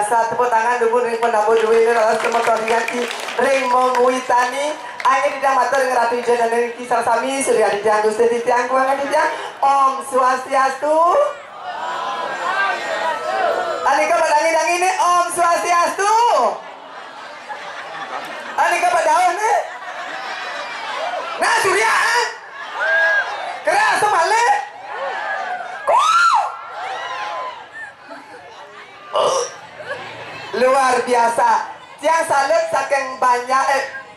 biasa. Tepuk tangan dulu ring pendampur duwe adalah semotor yaki ring menguitani angin tidak matur dengan Ratu Ijen dan Niki Sarsami surya di jang Gusti di tiang kuangan di jang Om Swastiastu. Anika padangi ini Om Swastiastu. Anika padawan nih. Nah surya keras semale. Luar biasa. Yang salut saking banyak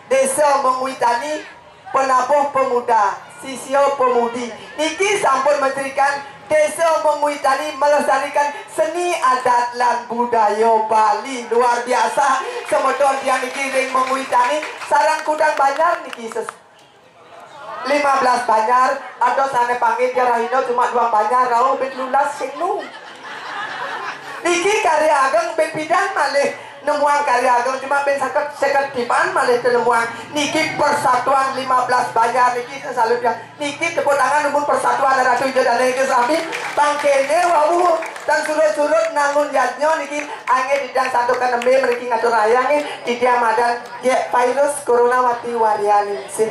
desa menguitani penabuh pemuda, sisio pemudi. Niki sampun menterikan desa menguitani melestarikan seni adat lan budaya Bali. Luar biasa. Semoton yang niki ring menguitani sarang kudang Banyar niki 15 Banyar. Ada sana panggil jarahino cuma 2 Banyar. Rau bet lulas sinu. Niki karya ageng ben pidan malih nemuang karya ageng cuma ben seket dipan malih nemuang. Niki persatuan 15 Banyar niki selalu dia. Niki tepuk tangan numpun persatuan Ratu Ijen dan Niki Sami pangkene wau dan surut-surut nangun yatnyo niki angge didang santukan nembe mriki ngatur rayange didia madan ye virus corona wati waryani sih.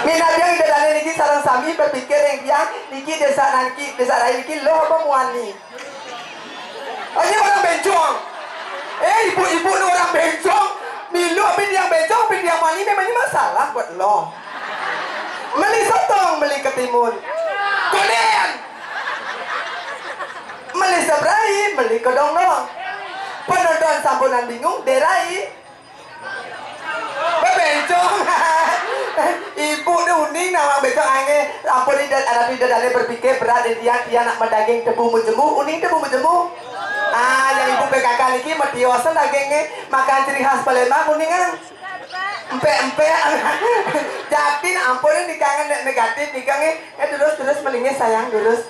Minat yang tidak niki sarang sami berpikir yang dia niki desa lain niki loh apa muani. Ini orang bencong. Ibu-ibu ini orang bencong. Milu apa yang bencong, apa yang muani memangnya masalah buat lo. Meli sotong, meli ketimun. Kulian. Meli sebrai, meli kedong-dong. Penonton sambunan bingung, derai. Bencong. Ibu ni uning nama bencong angge. Ampun ini anak tidak berpikir berat dia nak mendaging tebu menjemu, uning tebu menjemu. Yang ibu PKK niki mediosan dagingnya makan ciri khas Palembang uningan. Empe. Jadi ampun ini dikangen negatif dikangen. Terus melingnya sayang terus.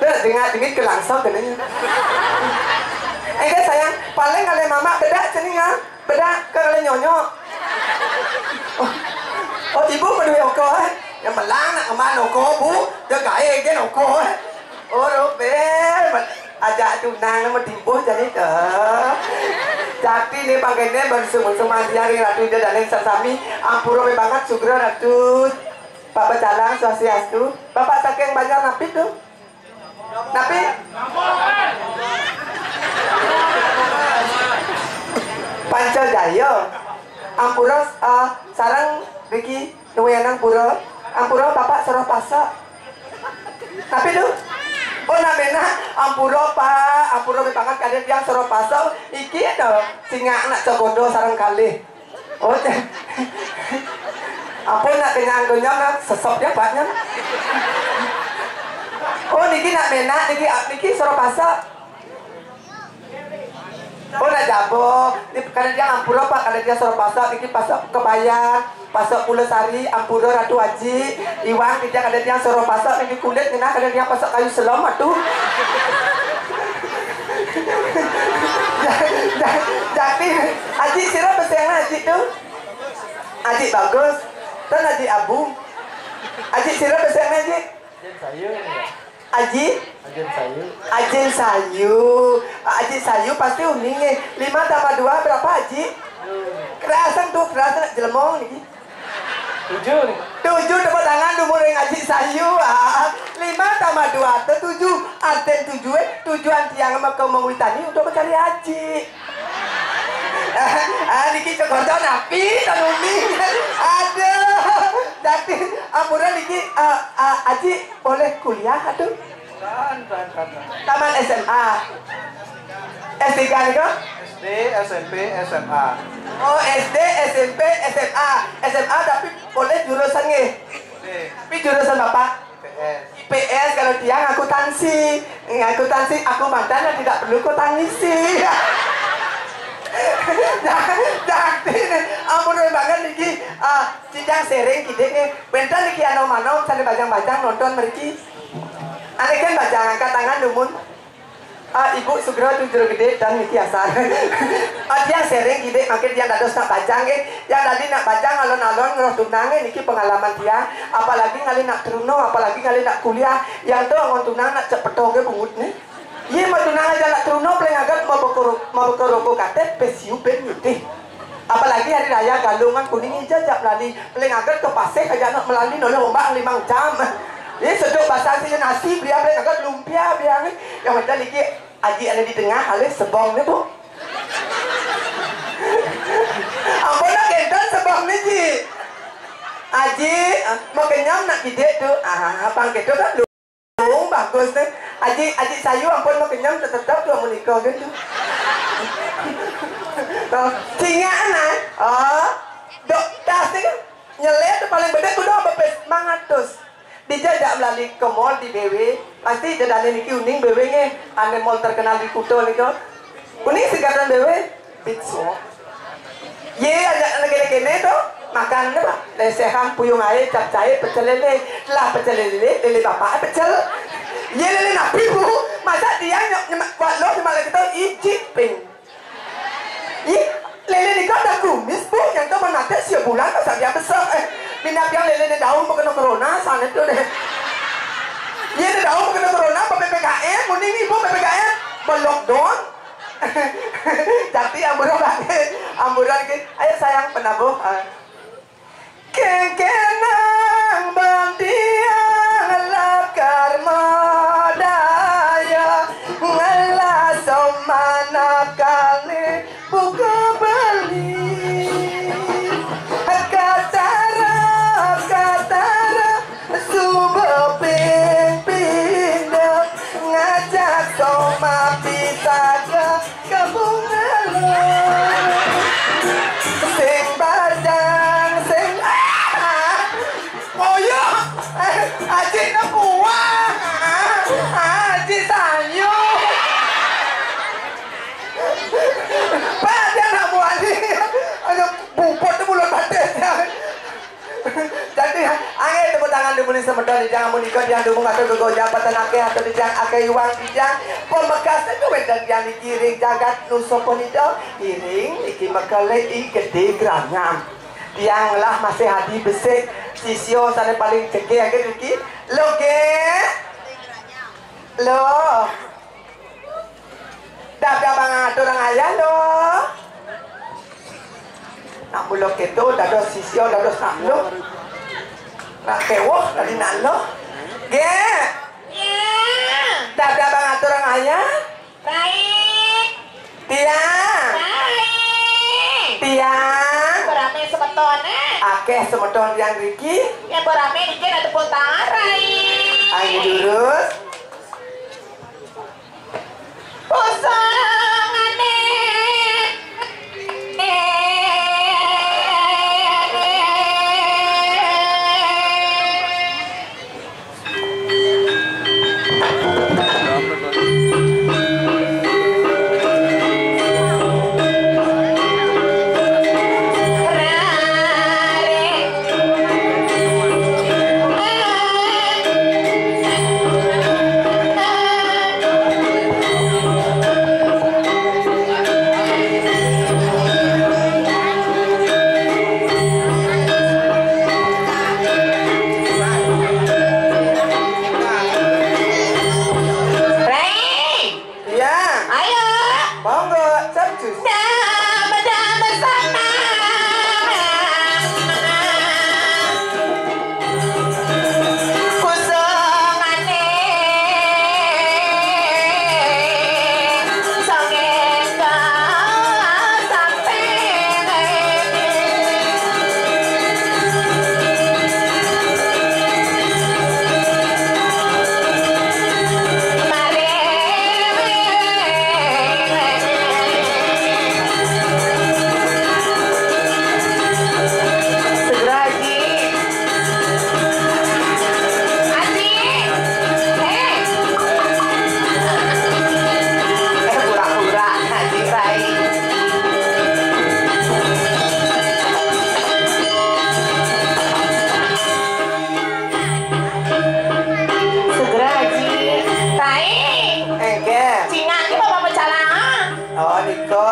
Dengar kelangsau kenanya. Sayang paling kali mama bedak ceningan. Bedak ke kali nyonyo. Oh ibu berdua oko yang melang nak kemana oko bu jaga kan oko oh robel ajak tunang nama timbuh jadi jadi ni pakainya bersumber mandiari Ratu Ijen dan Sami ampuro banget sugro Ratu Bapak Calang Swastiastu. Bapak saking banyak napi tuh napi Panca Jaya ampura sarang Riki nuyanang pura ampura bapak serah pasak tapi tuh oh namanya ampura pak ampura bebangat kalian yang serah pasak iki ada singa anak cokondo sarang kali oh apa nak kenyang nak sesopnya banyak oh niki nak menak niki serah pasak. Oh nak jabo, ni kadang dia ampura pak, kadang dia sorok pasak, ini pasak Kebayan, pasak Pulau Sari, ampura Ratu Haji, Iwan, dia kadang dia sorok pasak, ini kulit, ni kadang dia pasak kayu selam tuh. Jadi Haji sirap besar Haji tuh, Haji bagus, dan Haji abu, Haji sirap besar Haji. Aji sayu pasti uningnya 5 tambah 2 berapa Aji? Kerasan jelemong nih 7 tepuk tangan umur yang Aji sayu 5 tambah 2 itu 7 arten 7 tiang sama kau mengwitani untuk mencari Aji niki cokondo napi dan uning aduh jadi ampura niki Aji boleh kuliah aduh taman SMA S3 nih kok? SD, SMP, SMA. Oh SD, SMP, SMA tapi boleh jurusan nih tapi jurusan bapak? IPS kalau dia akuntansi aku mantan tidak perlu akuntansi jadi ampun banget niki cijang sering kide nih bentar niki ano-mano sambil bajang-bajang nonton meriki aneh kan bajang angkat tangan dumun Ibu segera tu jero gede dan niki asal. Dia sering gede makin dia dados nak bajang ke. Yang tadi nak bajang alon-alon ngeroh tunang niki pengalaman dia. Apalagi ngali nak truno, apalagi ngali nak kuliah. Yang tu ngon tunang nak cepetong ke bungut ni. Ye mau tunang aja nak truno paling agak mau berkoroko katet pesiu ben nyutih. Apalagi hari raya galungan kuning hijau jak lali paling agak ke pasir aja nak melali nolong ombak 5 jam. Ini sedok bahasa aslinya nasi, biar boleh agak lumpia, biar yang macam ni aji ada di tengah, halus sebong ni bu. Ampun nak kental sebong ni ji. Aji mau kenyam nak gede tu, abang gitu kan lung bagus ni. Aji sayu ampun mau kenyam tetap tu mau nikah gitu. Singa anak, dok das ni kan nyelet tu paling beda tu dah berpes mangatus. Dijajak melalui ke mall di BW pasti jadane niki uning BW nya ane mall terkenal di Kuto niko uning singkatan BW Bitso ye ajak lagi-lagi ni tu makan ni pak lesehan puyung air cap cair pecel lele lah pecel lele bapak pecel ye lele napi bu masa dia buat lo cuma lagi tu iciping ye lele ni kau dah kumis bu yang tu menate siap bulan tak dia besar minyak yang lele daun bukan corona sana itu deh. Iya daun bukan corona, PPKM, mending ibu PPKM melockdown. Jadi amburan ke, ayo sayang penabuh. Kenkenang bantiang lakar modaya ngalah somana kali buka beli. Jadi angin tepuk tangan di mulia semedon di jangan munikah yang dukung atau gegojang petenake atau di jangan akai uang di jangan pembekas itu bedan yang dikiring jagat nusopon itu kiring iki mekelai gede geranyam tiang lah masih hadi besik sisio sana paling ceke agak iki lo ke lo dah bang atur orang ayah lo nak bulok itu dados sisio dados nak lo nak kewah dari nak lo ge dah bang atur orang ayah baik tiang baik tiang berame semetone akeh semedon yang Riki ya berame dikit ada potarai ayo lurus posongane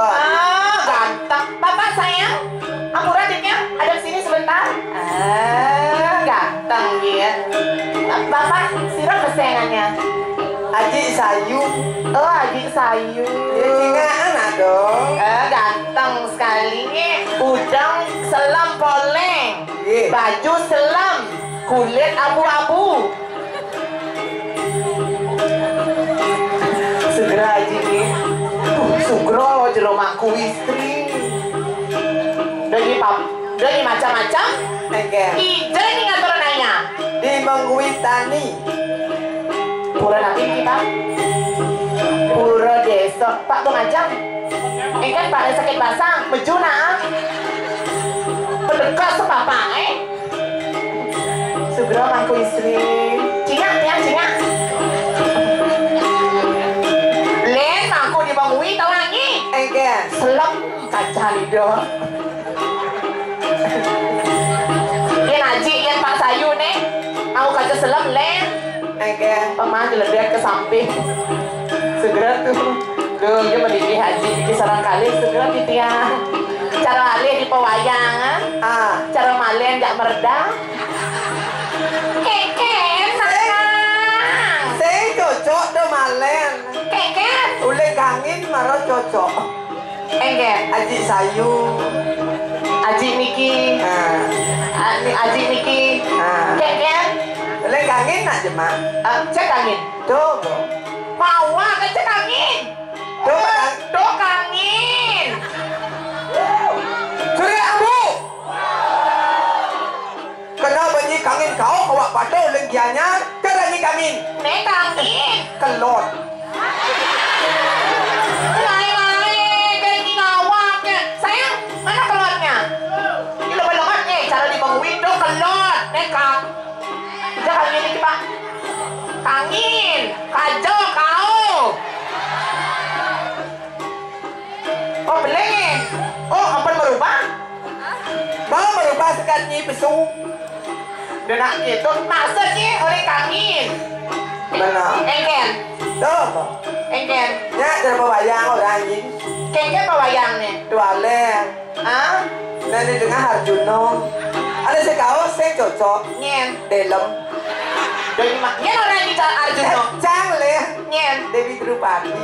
Bon. Ganteng. Bapak sayang, aku adiknya ada di sini sebentar. Ganteng dia. Bapak, siapa kesayangannya? Aji Sayu. Oh, adik Sayu. Ya singa anak dong. Ganteng sekali. Udang selam poleng. Iya. Baju selam. Kulit abu-abu. Segera aja nih. Sugro jero maku istri. Dari macam-macam. Engke. Ija ini ngatur nanya. Di Mengwitani. Pura nanti kita. Pura desa. Pak pengajang. Engkan Pak ada sakit basah. Mejuna. Pendekat sepapa Sugro mangku istri. Cingak ya cingak. Len mangku dibangui tawangi. Engke. Selem kaca lido. Yang Haji yang Pak Sayu nih. Aku kaca selem len. Engke. Paman diledek ke samping. Segera tuh. Duh, dia mendidih Haji di sarang kali segera titiang. Cara alih di pewayangan. Cara malen gak meredah. Keken sayang. Saya cocok do malen. Keken. Ule gangin maro cocok. Engken. Aji Sayu. Aji Niki. Aji Niki. Keken. Ule gangin nak jema. Cek angin. Do. Mawa kan cek angin. Do angin. Surya Abu. Kena bunyi kangin kau bawa pada lenggianya. Kena bunyi kangin. Nek angin. Kelot. Sayang, mana kelotnya? Ini lebih nih, cara dibangun dong kelot, nekak. Jangan angin ini Pak. Angin, kajo kau. Oh beleng. Oh apa berubah? Mau merubah sekatnya pesu. Dan nak gitu maksudnya oleh kangin. Benar. Engken, Do. engken. Ya dari pewayang orang ini. Kengken pewayang nih. Dua leng. Nanti dengan Harjuno. Ada sekau saya cocok. Nyen. Dalam. Dari maknya orang ini Arjuno. Cang leh. Nyen. Dewi Drupadi.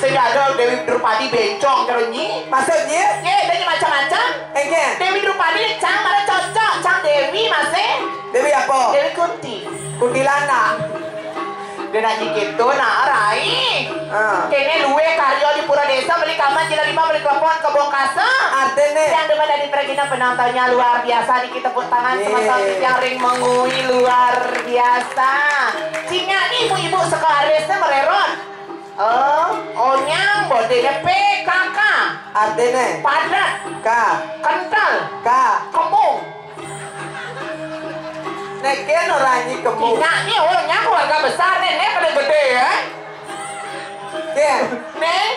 Sudah ada Dewi Drupadi bencong teronyi. Maksudnya? Ya, dari macam-macam. Engke. Dewi Drupadi cang mana cocok, cang Dewi masih. Dewi apa? Dewi Kunti. Kuntilanak. Dan nanti gitu, nah Rai. Kene luwe karyo di pura desa beli kaman jila lima beli klepon kebong kasa. Artinya. Yang depan dari perginya penontonnya luar biasa di kita tepuk tangan sama yang ring mengui luar biasa. Cina nih ibu-ibu sekarisnya mereron. Onyang bodenya PKK. Artinya. Padat. K. Kental. K. Kemung. Neken orang ini kemu. Cina nih orangnya keluarga besar nih paling gede ya. Ken. Nih.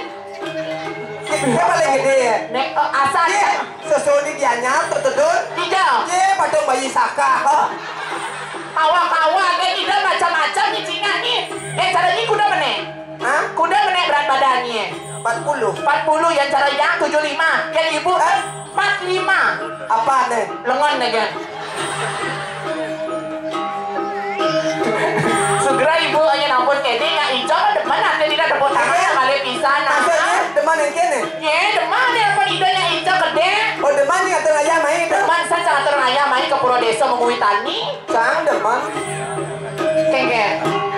Dia paling gede ya. Nih asal. Dia sesuni dia nyata tuh. Tidak. Dia patung bayi saka. Kawa-kawa kayak tidak macam-macam nih Cina nih. Caranya kuda meneh. Kuda meneh berat badannya. 40. 40 yang cara yang 75. Yang ibu 45. Apa nih? Lengan aja. Segera ibu hanya nampun kene nggak hijau depan nanti tidak tepuk tangan balik pisan. Maksudnya teman yang kene? Ya depan ya apa idonya hijau gede. Oh teman yang ngatur ayam main itu? Depan saya sangat terayam main ke pura desa mengui tani. Cang teman. Kengke.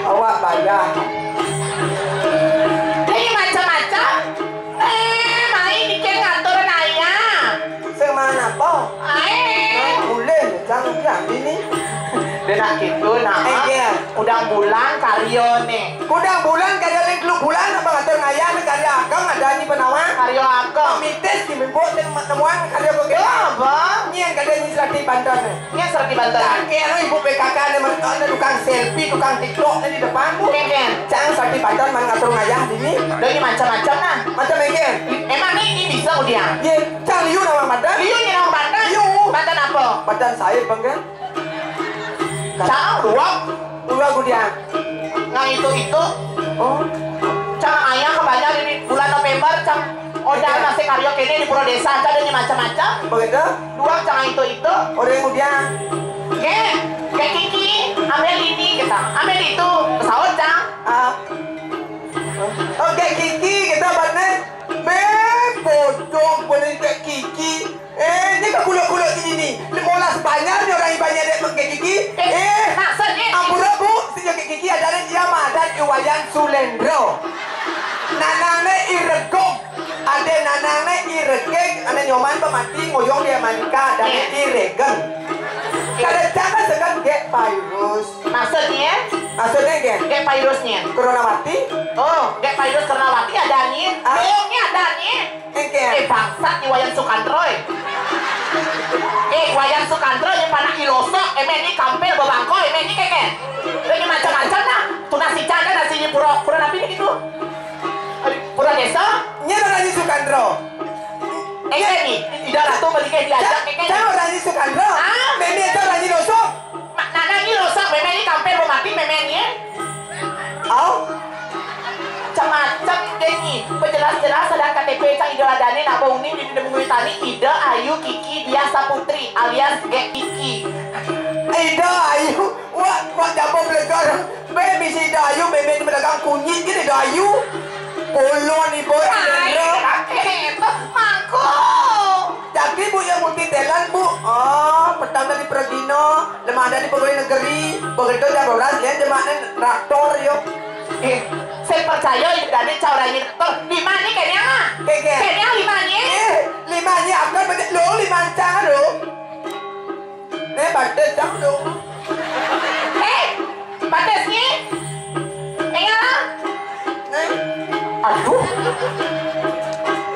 Awak bayar. Jadi macam-macam. Main bikin ngatur ayam. Semana po? Boleh cang yang ini. Dan gitu nah. Udang bulan karyo nih. Udang bulan karya lingkluk bulan apa ngatur ngayam karya akang ada ni penawang. Karyo aku. Mites di membuat temuan karya kok. Apa? Ni yang karya ni serati bantuan ni. Ini serti bantuan. Kaya ibu PKK ni mereka ada tukang selfie, tukang TikTok ni di depan tu. Kengken. Cang serti bantuan man ngatur ngayam di ni. Dari macam-macam nah. Macam ni. Emang ini bisa udah. Ye, cang liu nama badan. Liu ni nama bantan. Liu. Bantan apa? Badan saya bangga. Cang ruang. Dua gudian. Nah itu. Oh. Cang ayam kebanyakan di bulan November cang Udah masih karaoke ini di Pura Desa ada macam-macam. Begitu? Dua jangan itu. Orang kemudian. Kayak Kiki, Amel ini kita. Amel itu pesawat cang. Oke Kiki kita benar. Bodoh boleh kayak Kiki. Ini kan kulit-kulit ini. Molas banyak ni orang yang banyak dia pakai Kiki. Maksudnya Ampura bu, sejak Kiki adalah dia madan iwayan Sulendro. Nanangnya iregok. Ada nanangnya iregek. Ada nyoman pemati ngoyong dia manika dan iregen. Kalau jangan segan get virus. maksudnya Maksudnya get virusnya. Coronawati. Oh, get virus Kernawati ada nih. Beongnya ada nih. Bangsat ni Wayan Sukantro. Wayan Sukantro yang panah ilosok. Ini kampil bebangko. Ini keke. Ini macam-macam lah. Tu nasi canda nasi di pura napi ni gitu. Pura Desa. Nya orang Sukandro. Ni tidak lah tu balik diajak keke. Jangan orang Sukandro. Meme itu orang ilosok. Nana ni ilosok. Meme ni kampil bemati meme ni. Macam-macam dia ni. Penjelas-jelas ada KTP cang idola Dani nak uning di Bumi Tani Ida Ayu Kiki Biasa Putri alias Gek Kiki. Ida Ayu, wak jago belajar. Baby si Ida Ayu, baby ni berdagang kunyit gini Ida Ayu. Polon ni boy. Itu mangku. Jadi bu yang multi talent bu. Pertama di Pergino, lemah ada di pegawai negeri. Begitu jam 12 lihat jemaatnya traktor yo. Saya percaya itu dari cara ini di mana kayaknya mah? Kayaknya lima ni. Lima ni apa betul? Lo lima cang lo. Batas cang lo. Batas ni? Enggak. Aduh.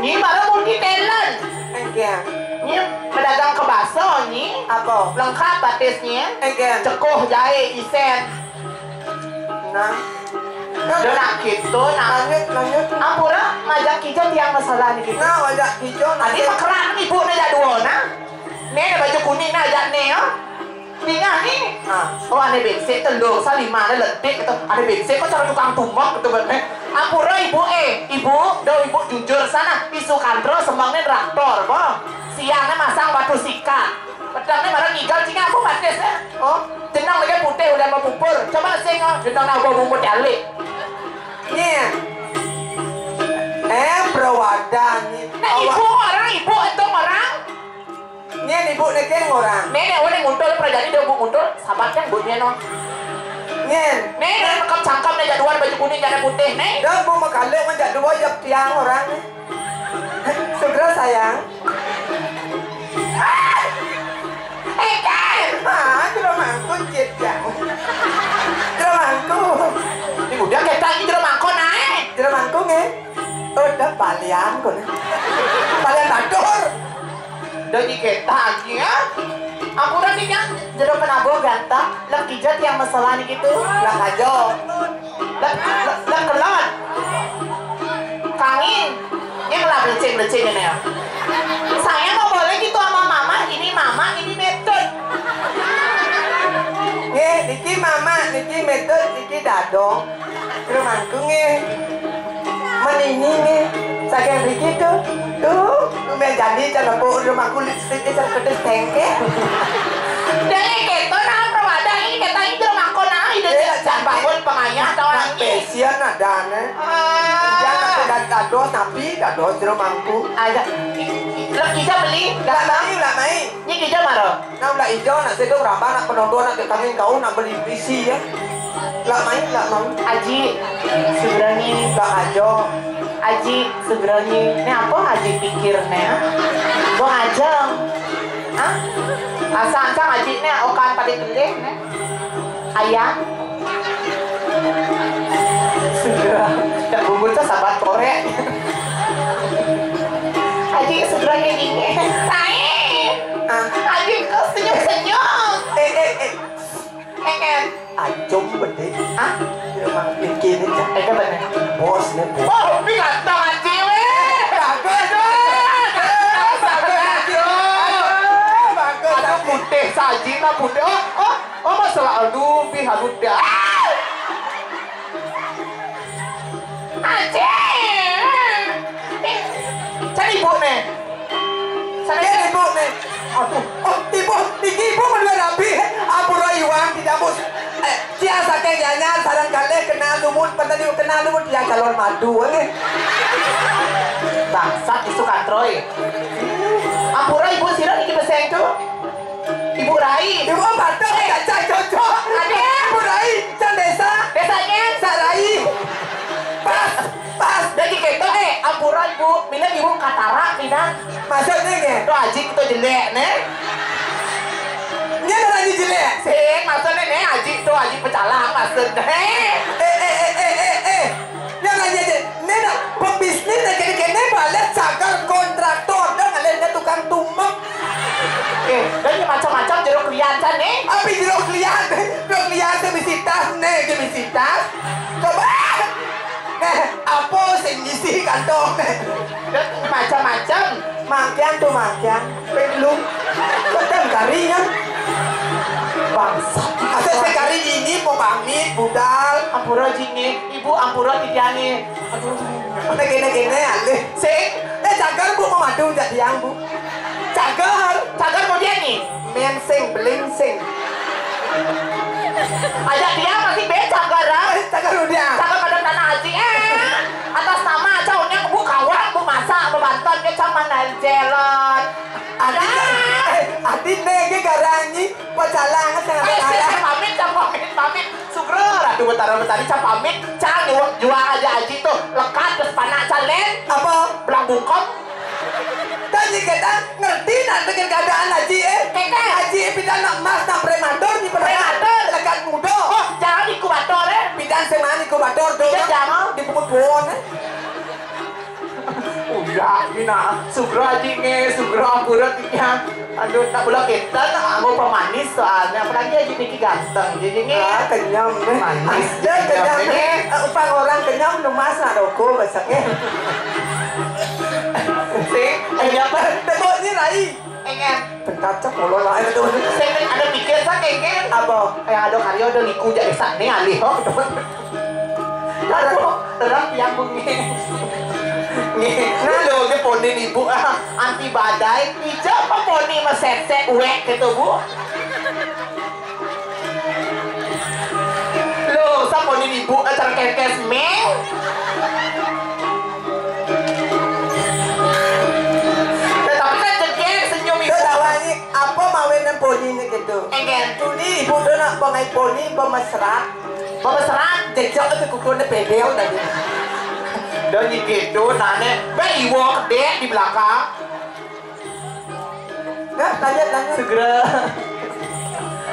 Ni baru multi talent. Enggak. Ni pedagang kebaso ni. Apa? Lengkap batasnya. Enggak. Cekoh jahe isen. Nah. Nak gitu, Lanjut. Ampura majak hijau tiang masalah ni gitu. Nah, wajah hijau. Tadi makeran ibu na dua na. Ni baju kuning na ajak ni ya. Tinggal ni. Oh ane bensin telur salima na letik gitu. Ane bensin kok cara tukang tumbok gitu bener. Ampura ibu ibu jujur sana. Isu kantro sembangnya traktor, boh. Siangnya masang batu sikat. Pedangnya barang igal cing aku batis ya. Oh, jenang lagi putih udah mau pupur. Coba sengok jenang nak bawa bumbu jalik. Ni. Perwadan ni. Nah, ibu itu orang. Ni ibu ni kan orang. Nenek orang nguntul perjadi dia nguntul sahabat kan bunyi no. Ni. Nenek makam cangkap ni jaduan baju kuning jana putih nih. Dah bu makalek macam dua jam tiang orang ni. Segera sayang. Jeromangku cecang. Jeromangku. Ini udah kita ini jeromangku naik. Jeromangku ni. Udah palian kau ni. Palian badur. Dari kita lagi ya. Aku udah tinggal jeruk penabo ganteng. Lek kijat yang masalah ni gitu. Lah aja. Lek kelon. Kangin. Ini malah beleceh ini ya. Saya mau boleh gitu sama mama. Ini metode. Niki mama, niki metode, niki dado. Jeromangku ni. Menini ni. Saking Riki tu. Lumayan jadi jangan bawa jeromangku lipstick ni jangan pedes tengke. Dari kita nah perwada ini kita ini jeromangku nah. Jangan bangun pengayah atau orang ini. Spesial ada ni. Jangan ada dado tapi dado jeromangku. Ada. Lek kita beli. Lah mai. Ini kita marah. Nak ulah hijau, nak sedap berapa, nak penonton, nak kami kau, nak beli visi ya. Lah main. Aji, sebenarnya Lah aja. Aji, sebenarnya ini apa Aji pikirnya? Bang Ajeng, asal cang Aji ini okan pada gelih nih. Ayah, segera. Tak bubur tuh sahabat korek. Aji sebenarnya gini. Aji kau senyum-senyum. Ajom bende. Jeromang bikin ni. Bener. Bos ni. Oh, binatang Aji weh. Bagus. Aduh putih saji na putih. Oh masalah aduh pihak udah. Aji. nih. Sana ibu nih. Aduh. Oh, ibu berdua rapi. Apura iwang tidak bos. Cia saking nyanyar sarang kali kenal lumut, tadi kenal lumut yang calon madu nih. Bangsat isu katroy. Ampura ibu sira iki beseng tuh. Ibu Rai. Ibu batuk gak cocok. Ada. Ibu Rai, can desa. Desanya Sarai. Pas. dari keto ampura ibu, mina ibu katarak tidak. Maksudnya nge? Tuh aji itu jelek nih. Dia ada lagi jelek. Sing maksudnya nih aji tuh aji pecalang maksudnya. Yang aja deh. Nena pembisnis nak kene balik cakar kontraktor dah ngalian tukang tumbang. Dan ini macam-macam jeruk kelihatan nih. Apa jeruk klien visitas nih visitas. Coba. Apa sing ngisi kantong nih? Dan macam-macam. Makian tuh makian. Pelum. Betul karinya. Bangsat. Asal sekali ini pemamit budal. Ampura jini, ibu ampura tidiani. Aduh. Mana gini alih. Sing, Cagar bu mau madu jadi yang bu. cagar mau dia nih. Mensing, belingsing. Ajak dia masih beca gara. Cagar udah. Cagar pada tanah haji atas nama cowoknya bu kawan, bu masak, bu banton ke sama jelot. Ada. Adin nege garangi pacalangan Pamit. Sugro, ratu betara-betari pamit. Cang jual aja aji tuh lekat terus panak calen. apa? Belang bungkop. Tadi kita ngerti nak dengan keadaan haji Keke. haji pindah nak emas nak prematur ni Prematur. lekat muda. Oh, jangan dikubator Pindah semani kubator dong. Jangan. Dipukul bon. Udah, Bina. Sugro aji sugro ampura tiga. Aduh, tak boleh kita, aku pemanis soalnya. Apalagi aji Niki ganteng. Jadi Kenyam nih. Manis. Dia kenyam nih. Upang orang kenyam numas nak rokok besoknya. sih, apa? Teboknya Rai. Engen. Pencacak mulu lah itu. Saya ada pikir sa kengen. Apa? Yang ada karyo ada liku jadi sana alih ho. Lalu terang yang mungkin. Nah, dia poni ibu anti badai. Ija apa poni meset-set uek gitu bu. Lo, sa poni ibu acara kekes meng. Tetapi kan jengkel senyum ibu. Tawani apa mawin yang poni ni gitu. Engen. Tuli ibu tu nak pengai poni pemasrat. Pemeseran Jejak itu kukunya pedel tadi. dan gitu nane iwo gede di belakang Nah, tanya. segera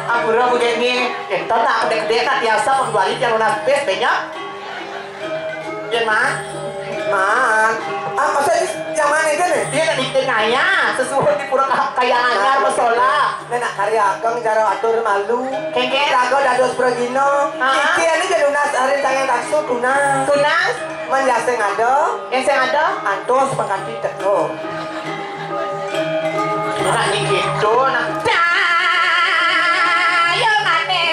ampura begini itu nak gede-gede nak biasa pembalik yang lunas bes banyak ya mah Maksudnya yang mana itu nih? dia kan di tengahnya sesuai di pura kaya anyar masalah Nenak karya ageng cara atur malu. Kengken. Rago dados progino. Iki ini jadi lunas hari tangan taksu tunas. tunas Menjaseng ada. yang saya ada Antos pengganti teko. nak gitu nak ayo mane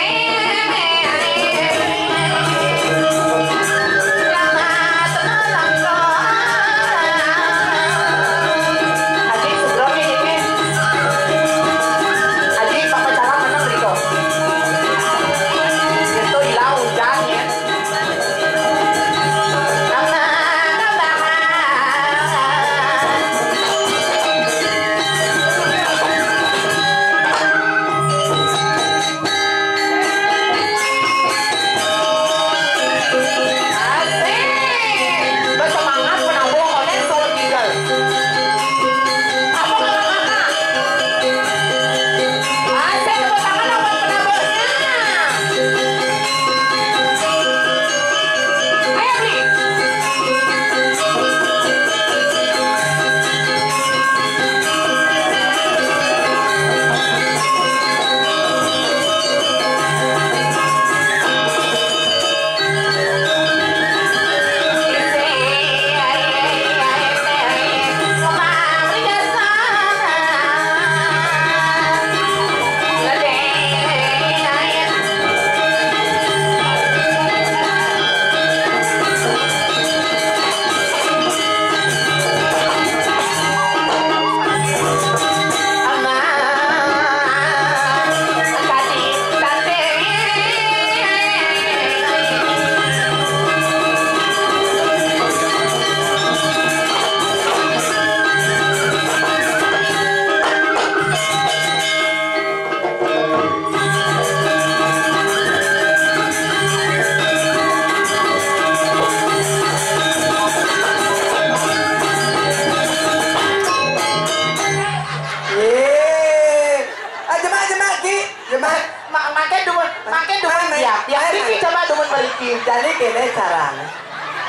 carane.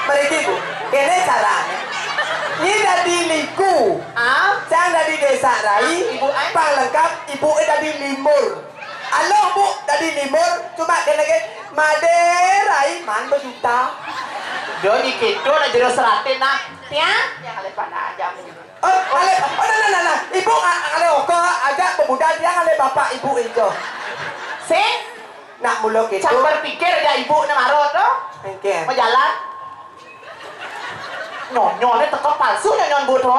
Mriki Bu, kene carane. Ini dari liku. Saya dari desa Rai. Ibu ai? Pang lengkap, ibu dari limur. Halo Bu, dari limur. Cuma dia lagi Maderai, man berjuta. Dia di gitu nak jero seratin nah. Ya, yang kali pada aja. Nah. Ibu ngale oke ajak pemuda dia ngale bapak ibu itu. Sing Nak mula gitu. campur pikir ya ibu na marot tu. Engke. Mau jalan. Nyon-nyonnya teko palsu nyon bu tu.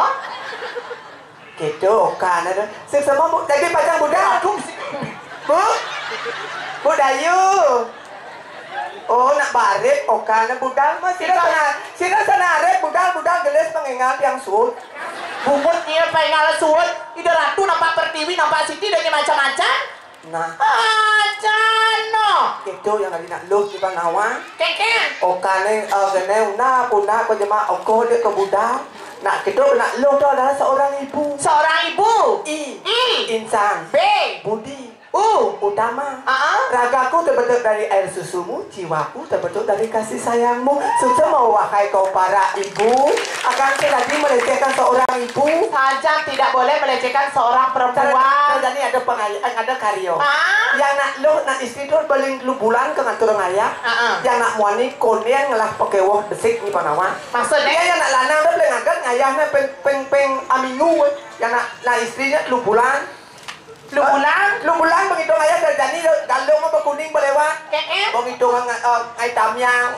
Gitu oke nah. Semua Bu, jadi pajang budak. Bu. Bu Dayu. Oh nak baret oke nah budal mah sira sanare budal geles pengingat yang sud. Bumutnya pengen suut. Ida ratu nampak pertiwi nampak siti dan macam-macam. Nah, Acano. itu yang tadi nak lu di Panawa. Keken. Okane gene una ko jema oko dia ke budal. Nak gitu nak lu tu adalah seorang ibu. Seorang ibu. I. B. Insan. Budi. Utama. Ragaku terbentuk dari air susumu, jiwaku terbentuk dari kasih sayangmu. Semua wahai kau para ibu, akan tidak melecehkan seorang ibu. Saja tidak boleh melecehkan seorang perempuan. Jadi ada karyo. Yang nak istri tu paling lu bulan ke ngatur ngaya. Yang nak muani konien ngelah pakai wah besik ni Panawa. Maksudnya Yang nak lanang tu boleh ngagak ngayahnya peng amingu. Yang nak istrinya lu bulan. Lu bulan begitu ayah terjadi galung apa kuning berlewat. Begitu ngai tamyang,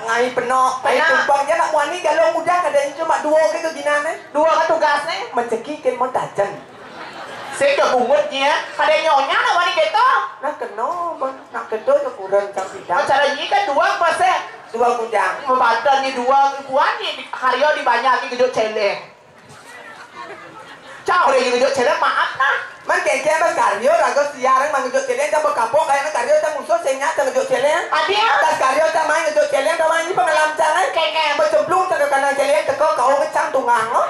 ngai penok, ngai tumpang je nak wani galung mudah kadang cuma dua ke gina ne. Dua kan tugasnya. Mencekikin mau tajan. Saya ke bungutnya, kadang nyonya nak wani gitu. Nak keno, nak kedo ke kurang tapi dah. Cara ini kan dua pasal. Dua kujang. Membadan ni dua kuan ni karyo dibanyak ni gedut celeng. Cau dia gedut celeng maaf nah. Man kaya ba karyo rago siaran mangudot celeng ta kapok kaya na karyo ta muso senya ta ngudot celeng. Adia. Tas karyo ta mai ngudot celeng ta mai ni pengalam jangan Keke. ba cemplung ta kana celeng ta kau ngecang tungang no.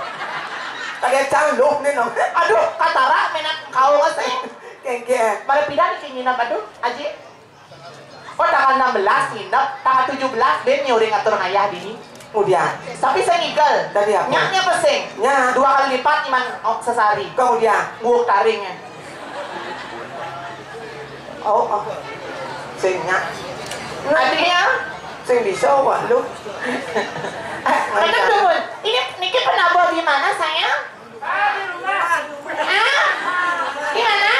Kada cang luh ni no. Aduh, katara menak kau ngasih. Keke. Pada pindah di nginap aduh, Aji. Oh tanggal 16 nginap, tanggal 17 ben nyuri ngatur ngayah dini. Kemudian Tapi saya ngigel. Tadi apa? Nyaknya pesing. Nya. 2 kali lipat iman sesari. Kemudian Nguk taringnya. senya. Artinya, Sing bisa wak lu. kita tunggu. Ini Niki pernah bawa di mana sayang? Di rumah. Di mana?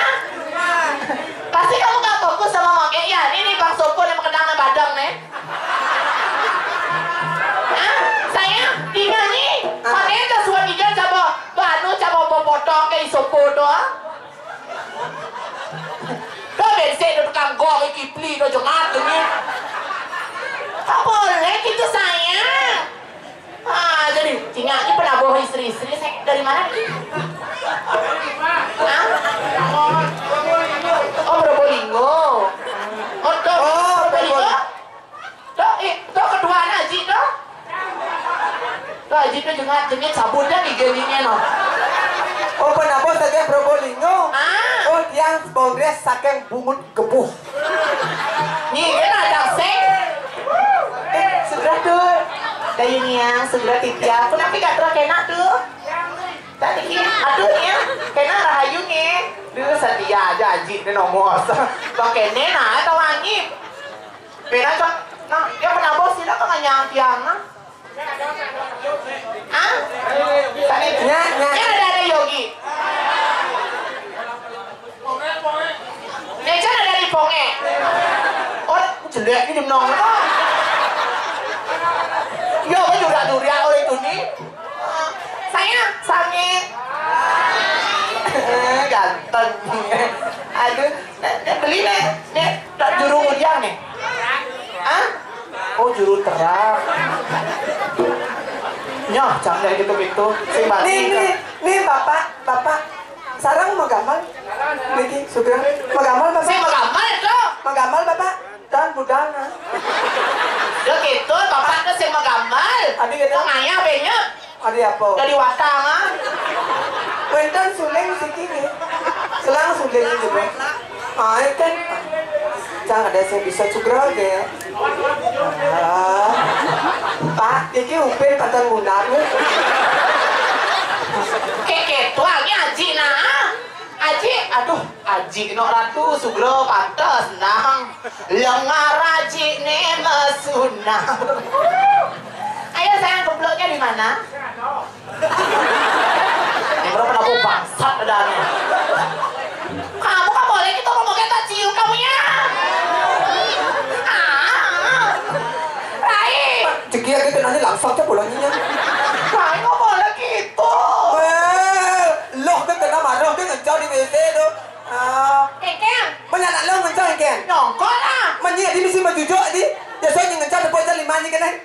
Pasti kamu gak fokus sama Moge ya? Ini Bang Soko yang mengenang badang nih. Sayang, ini nih. Mana ada suaminya coba banu coba potong kayak Soko doang. Kau bensin untuk kanggong kipli do jangan ini. Tak boleh gitu sayang. Jadi Cinga ini pernah bawa istri-istri dari mana nih? Oh, Probolinggo. Oh, Probolinggo. Tuh kedua Haji tuh. Tuh Haji tuh jengit sabunnya di gelinya no. Oh kenapa saking Probolinggo? Oh yang bondres saking bungut gebuh. Nih kan ada seng. Segera tuh. Dari ini yang segera titia. Kenapa gak terkena tuh? Tadi aduh ya, kena rahayu nih. Duh setia aja Haji ini nomor. Pakai nena atau wangip. Pena cok. Nah, dia penabos sih, kok nganyang tiang. Tadi ada Yogi. Neca ada dari Ponge. Oh, jelek ini menong. Yo, kan juga durian oleh itu nih. Sayang, sange. Ganteng. Aduh, beli nih juru ujang nih. Oh, juru terang. Nyoh, jangan gitu-gitu. Nih bapak. Sarang mau gamal. Niki, sudah. Mau gamal bapak. Saya mau gambar tuh. Mau gamal bapak. Dan budana. Ya gitu, bapak tuh saya mau gambar. Adi gitu. Ngaya banyak. Adi apa? Dari watang ah. Wentan suling sikini. Selang suling juga. Kan. Jangan ada yang bisa cukrol deh. Pak, iki upin paten munar. Ketuanya Aji nah. Aji, aduh, Aji no ratu sugro pantes nang. Lengar Aji ne mesunang. Ayo sayang, kebloknya di mana? Bro, kenapa bangsat adanya? Kamu kan boleh gitu ngomongnya tak cium kamu ya. Rai. Cekia gitu nanti langsung aja bolanya. Rai nggak boleh gitu. Loh, kan kena marah, kan ngejauh di WC tuh. Kengkeng. Banyak anak lo ngejauh Kengkeng. Nyongkol lah. Manya di misi majujuk di. Biasanya ngejauh tepuk aja 5 nih kan.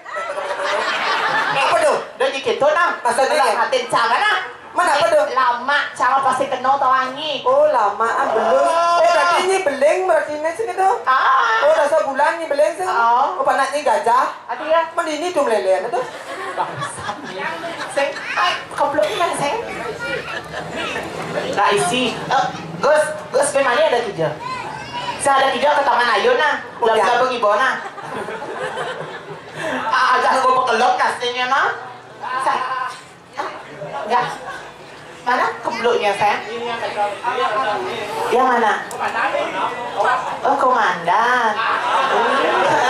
Apa tuh? Udah gitu nah. Maksudnya hatin cara nah. Mana apa tuh? Lama cara pasti kena tawangi. Oh lama belum. Berarti ini beleng berarti ini sih gitu. Oh rasa bulan ini beleng sih. Oh panaknya gajah. Aduh ya. Mandi ini tuh meleleh itu. Bangsat nih. Seng, keblok ini mana seng? Nah isi. Gus kemana ada 3? Saya ada 3 ke Taman Ayun nah. Udah gabung ibu nah. Ajak gue pekelok nasinya nah. Enggak. Mana kebloknya sayang? Yang mana? Oh komandan.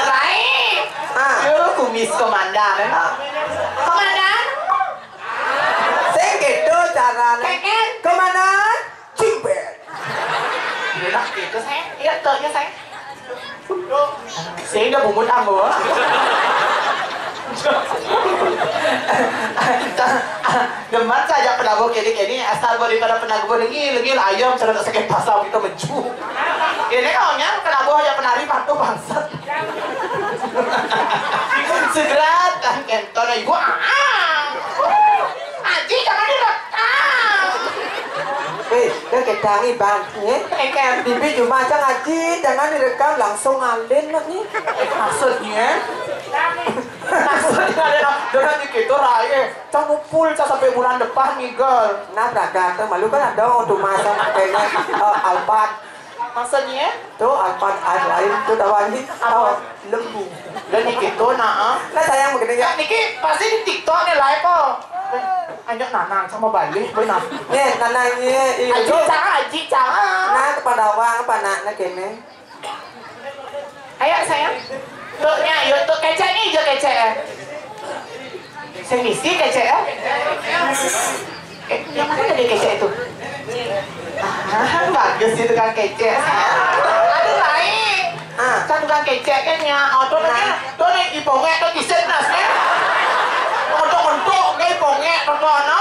Baik. Kumis komandan memang. Komandan. Saya gitu caranya. Keken. Komandan. Cimpet. Enak gitu sayang. Iya tehnya sayang. Saya udah bumut ambo. Gemat saja penabuh kini asal daripada penabuh lagi ayam cerita sakit pasal kita mencu. Ini kaunya penabuh aja penari patuh bangsat. Segera kan kenton ibu Aji jangan direkam. Dia kedangi banget. Bibi cuma aja ngaji, jangan direkam langsung ngalin nih. Maksudnya dengan gitu raya kamu full sampai bulan depan nih girl. Nah beragam tuh malu kan ada untuk masa kayaknya Alphard. Maksudnya tuh Alphard lain tuh tawani lembu. Dan gitu nah sayang begini ya. Niki pasti di TikTok nih live kok. Anjak nanang sama balik benar. Nih nanangnya itu. Aji jangan. Nah kepada awang apa naknya kene. Ayo sayang. Tuknya, yuk tuh kecek nih, jo kecek. Saya misi kecek ya. Yang mana tadi kecek itu? Bagus sih tukang kecek. Aduh baik. Kan tukang kecek kan ya. Oh tuh nih ipongek tuh kiset nasnya. Untuk nggak ipongek tuh no.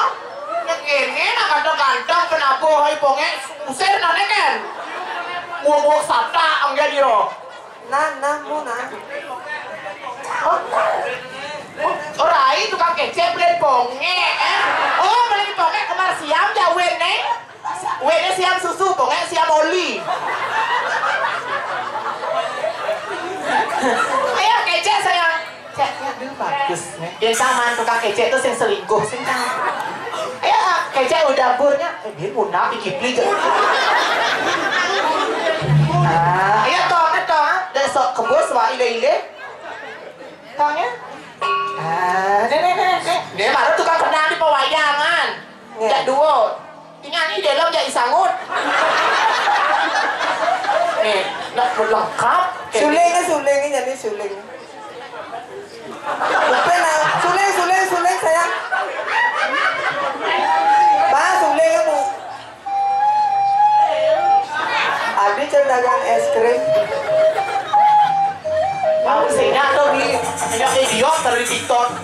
Yang ini nak ganteng penabuh ipongek usir nane kan. Ngomong sata enggak dia. Nah, muna. Oh, Rai tukang kecep beli bongek. Oh, beli bongek kemar siam ya wene. Wene siam susu, bongek siam oli. Ayo kecek sayang. Keceknya dulu bagus. Yang sama tukang kecek itu yang selingkuh sih. Ayo kecek udah burnya. Dia punah pikir-pikir. Ayo toh. Dari sok kebus wah ile. Tangnya? Nih. Dia baru tukang kenal di pewayangan. Jak duo. Tinggal ini dalam jak isangut. Nih, nak lengkap. Sulingnya jadi suling. Benar, suling sayang. Bah, suling kamu. Abi dagang es krim. Aku sehingga tuh di idiot dari TikTok.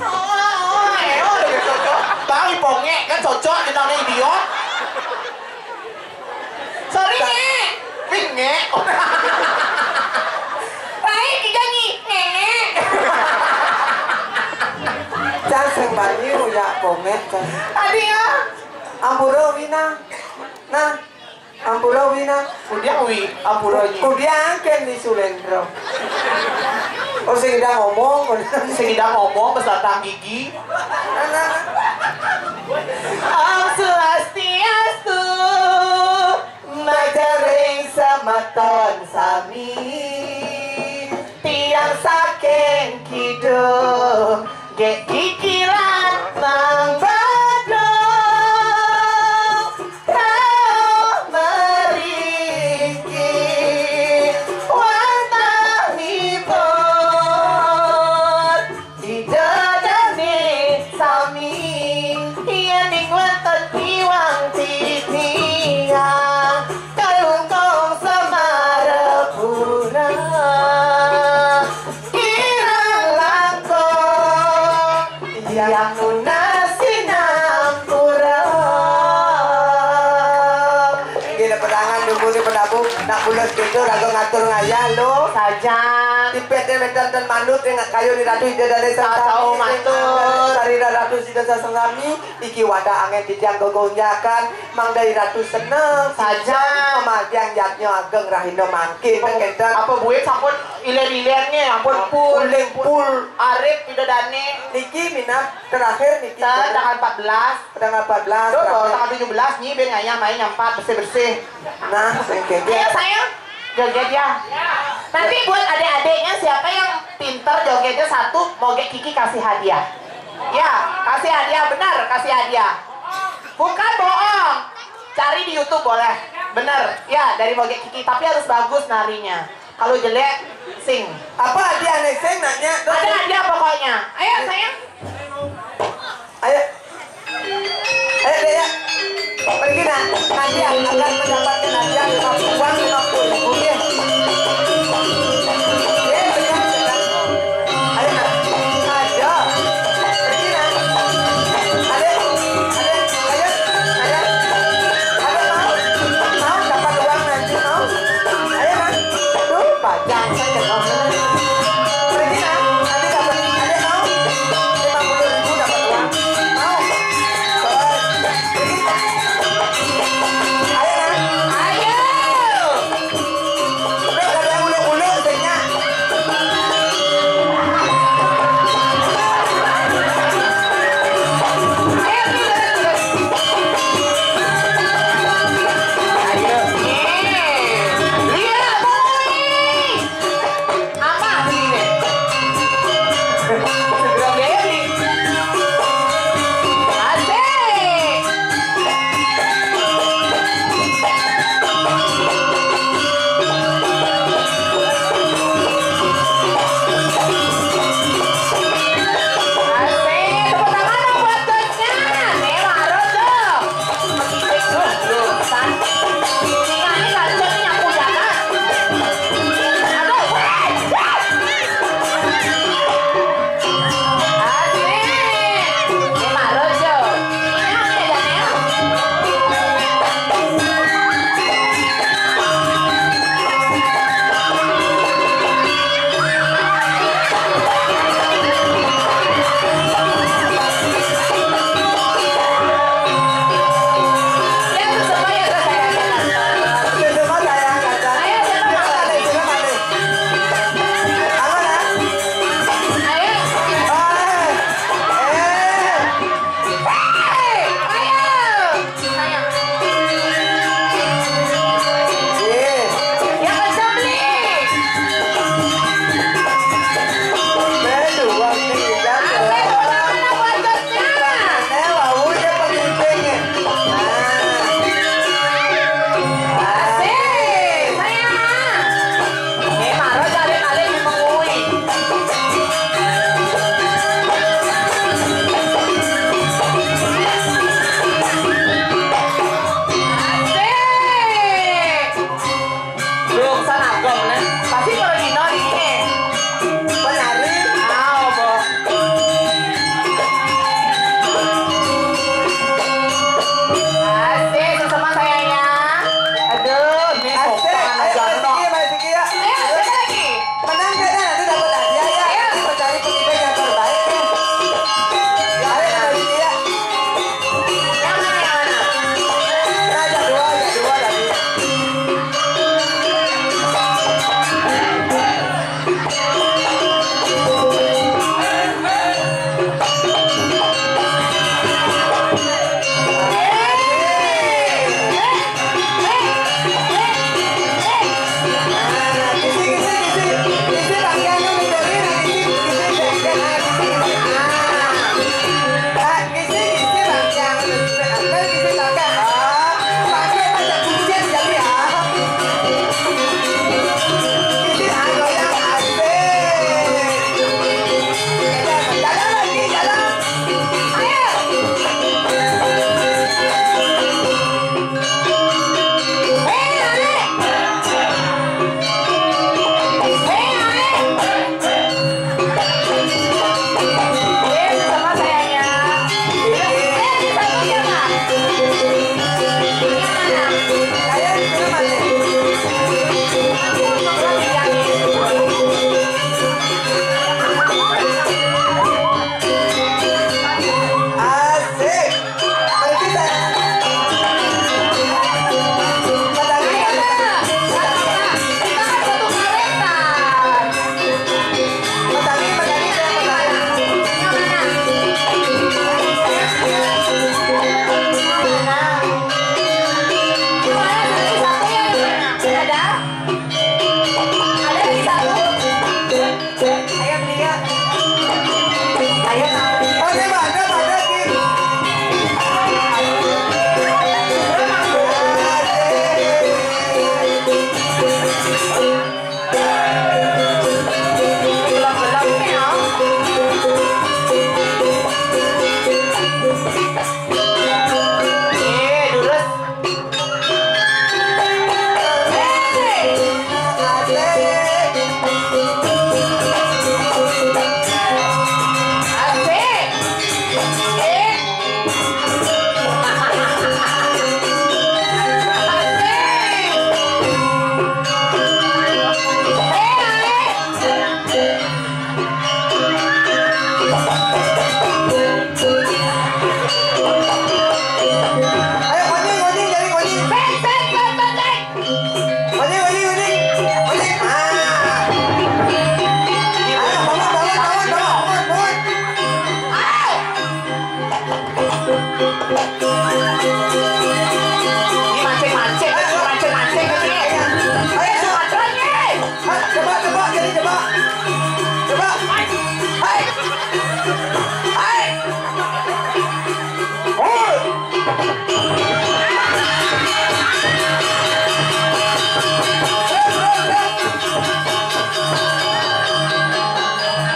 Bang ipongnya kan cocok di tangan idiot. Sorry nih, pinge. Baik dijanji, nenek. Jangan sembanyu ya ponget kan. Tadi ya. Ampuro wina. Nah, ampuro wina. Kemudian ampuronya. Kemudian kan di Sulendro. Oh sehingga ngomong, beserta gigi. Om Swastiastu, Majaring samaton sami, tiang saking kidul. Ge kikilan Mang Badung Rao meriki Wantahipun Didadani sami Yening wonten iwang titiang Kalungkong semarepuna Irang langkong Yang nunasi nampura Gila perangan dumuni penabung nak bulan tidur aku ngatur ngayah lo Sajang tipetnya medan dan manut dengan kayu di ratu ide dari Tahu matur. dari ratu sida sasengami iki wadah angin titiang gogonjakan mang dari ratu seneng Sajang yang jatnya ageng rahindo mangkin kedan Apa buit sampun ilen-ilennya ampun pul Uling pul Arif Bidodane niki minat terakhir niki tanggal 14 tanggal 14 Tuh, terakhir. tanggal 17 nih ben ngayah main nyampat bersih-bersih. Nah sengkege Ayo sayang, joget ya. Nanti buat adik-adiknya siapa yang pinter jogetnya satu, Moge Kiki kasih hadiah. Ya, kasih hadiah benar, kasih hadiah. Bukan bohong. Cari di YouTube boleh. Bener, ya dari Moge Kiki, tapi harus bagus narinya. Kalau jelek, sing. apa dia nih sing nanya Ada hadiah pokoknya. Ayo sayang. ayo deh ya pergi nak nanti akan mendapatkan hadiah 50 uang 50.000 ya ayo nak ayo pergi nak mau dapat uang nanti mau ayo nak tuh pajang saja kau pergi nak nanti dapat ada mau 50.000 dapat uang mau pergi ayo nak Ayo.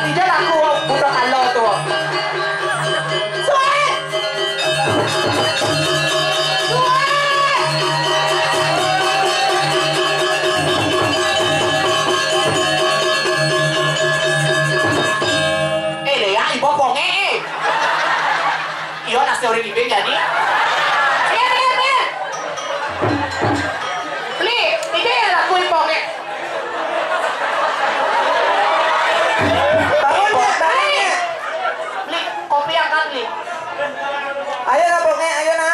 Tidak aku budak kalau tuh. Suai. Để ai bỏ bỏ nghe. Iyo nasi orang di jadi. Beli, ini ya aku ibu nghe. Bangun ya, bangun ya. Beli kopi yang kan beli. Ayo na Bonge, ayo na.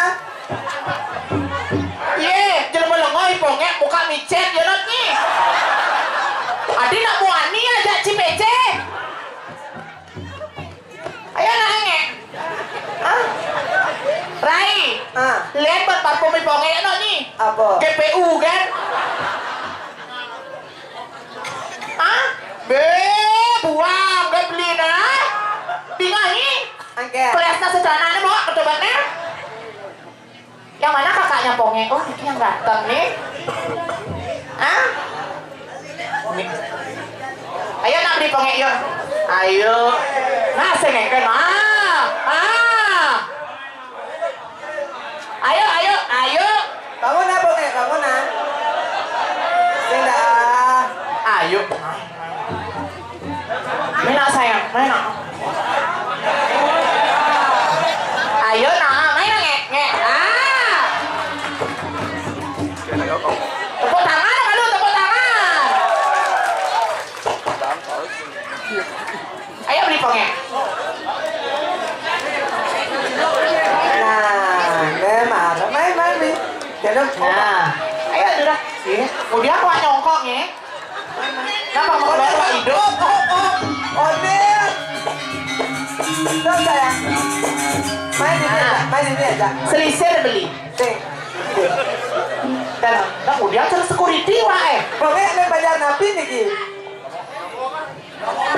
Ye, jangan melongoy ponge muka micet ya not nih. Adi nak muani aja cipece. Ayo na nge. Ah, Rai. Ah, Lihat buat parfum ponge ya not nih. apa? GPU kan? Ah, buang gak beli nah. Dingahi. Angke. Kelasnya sejananya bawa kecobatnya. Yang mana kakaknya ponge? Oh, ini yang ganteng nih. Hah? Nih. Ayo nak beli ponge yuk. Ayo. Nah, sengengken. Ayo. Bangun na Bonge, bangun na. Sing dah. Ayo. Mana sayang? Mana? Ayo nah, main nge. Tepuk tangan kalau tepuk tangan. Ayo beli ponge. Nah, memang. Main bi. Jangan. Nah, ayo sudah. Kemudian aku nyongkok ya. Kenapa mau bawa hidup? Oh, Bil. Tuh sayang. Main ini aja. Selisir beli. Sing. Dan kemudian terus security wae. Bonge ini bayar napi nih Ki.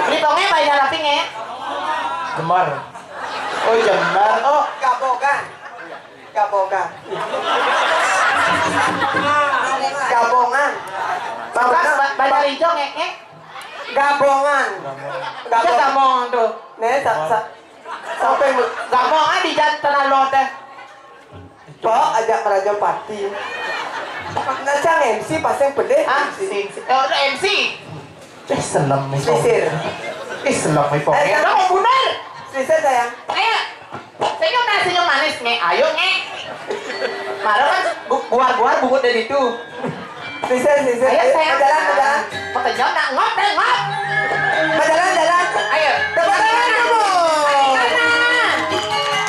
Beli ponge bayar rapi nge. Jemar. Oh jemar. Oh Gabogan. Gabongan. bayar hijau nge. Gabongan. Kita gabong tuh. Nih, sampai Gabong di jalan tanah lot deh. Pak ajak Raja Pati. Nah, cang MC pasang pedih. Ah, MC. Islam nih. Sisir. Islam nih ponge. Udah mau bunuh. Sisir sayang. Ayo. Senyum manis nge. Ayo nge. Marah kan buar bungut dari itu. Sisir. Ayo sayang. Jalan. Makanya nak ngop. Jalan. Ayo. Tepuk tangan kamu.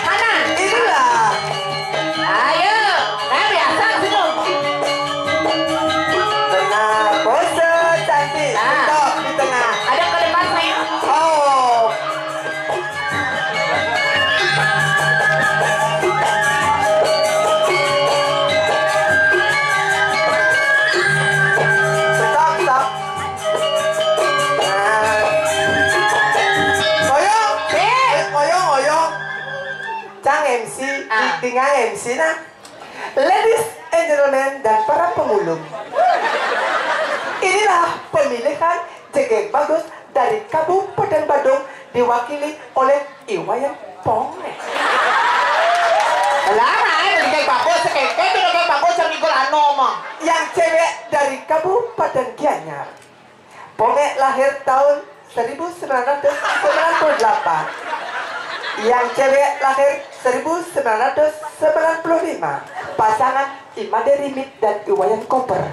Kanan. Inilah. Ayo. Nah biasa sini. Tengah pose cantik. Nah. Stop di tengah. Ada ke depan sayang. Oh. Stop. Nah. Oyong. Cang MC, tinggal MC nah. Ladies and gentlemen dan para pemulung. Inilah pemilihan jegeng bagus dari Kabupaten Badung diwakili oleh Iwayan Ponge. Lama beli kayak bagus sekeke itu kayak bagus yang ikut mah. Yang cewek dari Kabupaten Gianyar. Ponge lahir tahun 1998. Yang cewek lahir 1995. Pasangan Imade Rimit dan Iwayan Koper.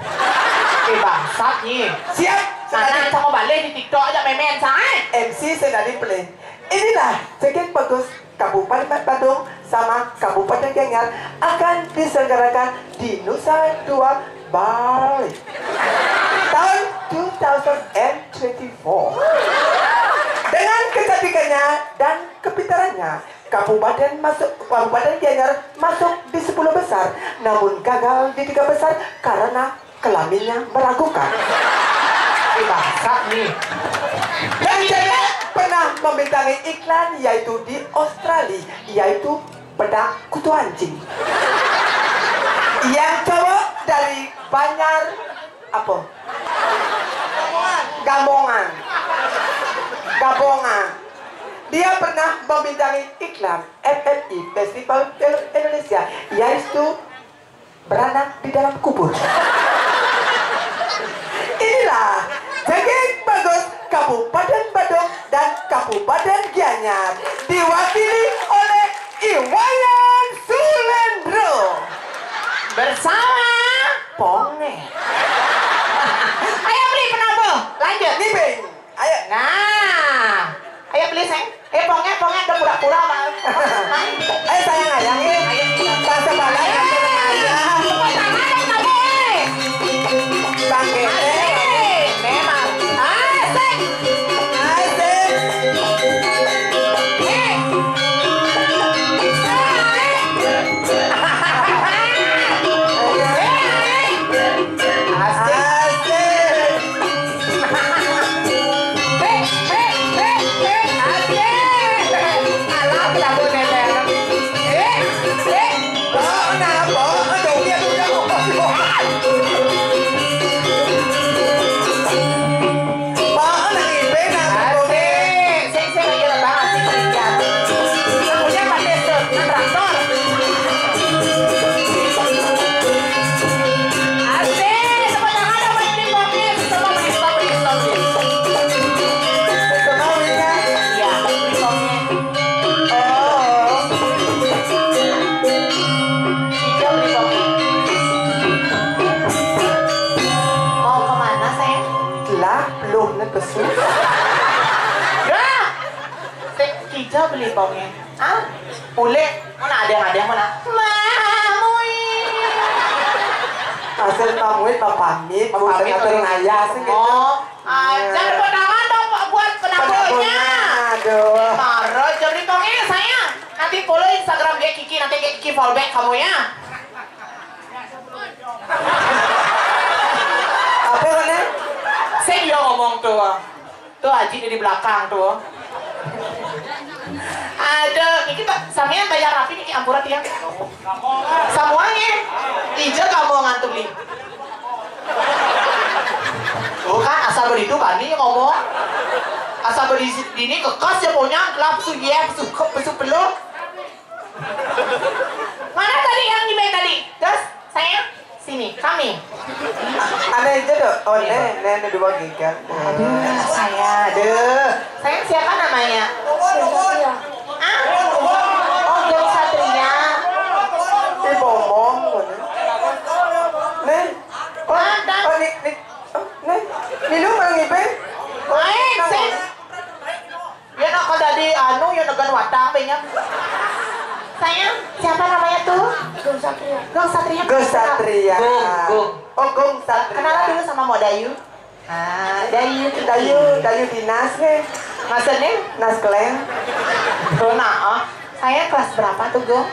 Bangsat nih. Siap? Sana sama balik di TikTok aja memen say. MC sedang di play. Inilah jegeng bagus Kabupaten Badung sama Kabupaten Gianyar akan diselenggarakan di Nusa Dua Bali tahun 2024. Dengan kecantikannya dan kepintarannya, Kabupaten Gianyar masuk di 10 besar, namun gagal di 3 besar karena kelaminnya meragukan. Bangsat nih. Dan cewek pernah membintangi iklan yaitu di Australia, yaitu bedak kutu anjing. Yang cowok dari Banjar apa? Gabongan. Dia pernah membintangi iklan FFI Festival Film Indonesia, yaitu beranak di dalam kubur. Inilah Jegeng Bagus Kabupaten Badung dan Kabupaten Gianyar, diwakili oleh Iwayan Sulendro bersama Ponge. Ayo beli penapa? Lanjut. Nih Beng, ayo. Nah, ayo beli sayang. Ponge udah pura-pura mal. Ayo sayang ayang ini. Bang sebagai yang ayah. Bang Gede. Memang. Asik. Beli bongnya, boleh, mana ada mana? Mamui. Hasil pamit, pamit, ngatur ayah sih gitu. Jangan lupa tangan dong buat penabuhnya. Aduh. Taruh jadi bongnya sayang. Nanti follow Instagram dia Kiki, nanti Kiki follow back kamu ya. Apa kan? Saya ngomong tuh Haji di belakang tuh. Ada, ini kita samanya bayar rapi nih ampurat ya. Semuanya, hijau kamu ngantuk nih. Tuh kan asal beritu kan nih ngomong. Asal beri ini kekas ya punya lapsu ya, besu peluk. Mana tadi yang gimana tadi? Terus sayang sini kami. Aneh aja dong. Oh nenek dua giga. Aduh saya, sayang siapa namanya? Oh, Gong Satria. Ini bomong nih. Nih lu mau ngipin? Sih. Ya nak kalau dari ya negan watang banyak. Sayang, siapa namanya tuh? Gong Satria. Gong Satria. Oh, Gong Satria. Kenalan dulu sama Mo Dayu. Dayu dinas nih. Maksudnya? Nas Kleng. Nah, saya kelas berapa tuh, Gong?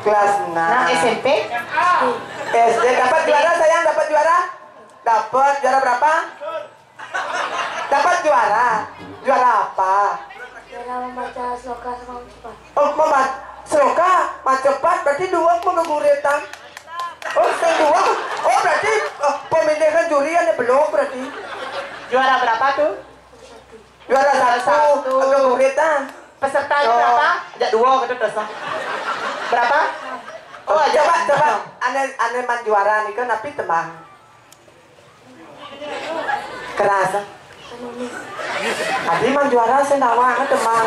Kelas 6. Nah, SMP? SD dapat juara sayang, dapat juara? Dapat juara berapa? Dapat juara. Juara apa? Juara membaca sloka sama cepat. Oh, membaca sloka, cepat berarti dua mengguguritan. Oh, dua. Oh, berarti pemilihan jurian ya belum berarti. Juara berapa tuh? Juara satu. Mengguguritan. Pesertanya berapa? Ada 2 gitu terus. Berapa? Oh, coba. Aneh man juara nih kan tapi tembang. Kerasa. Tadi man juara senawa kan tembang.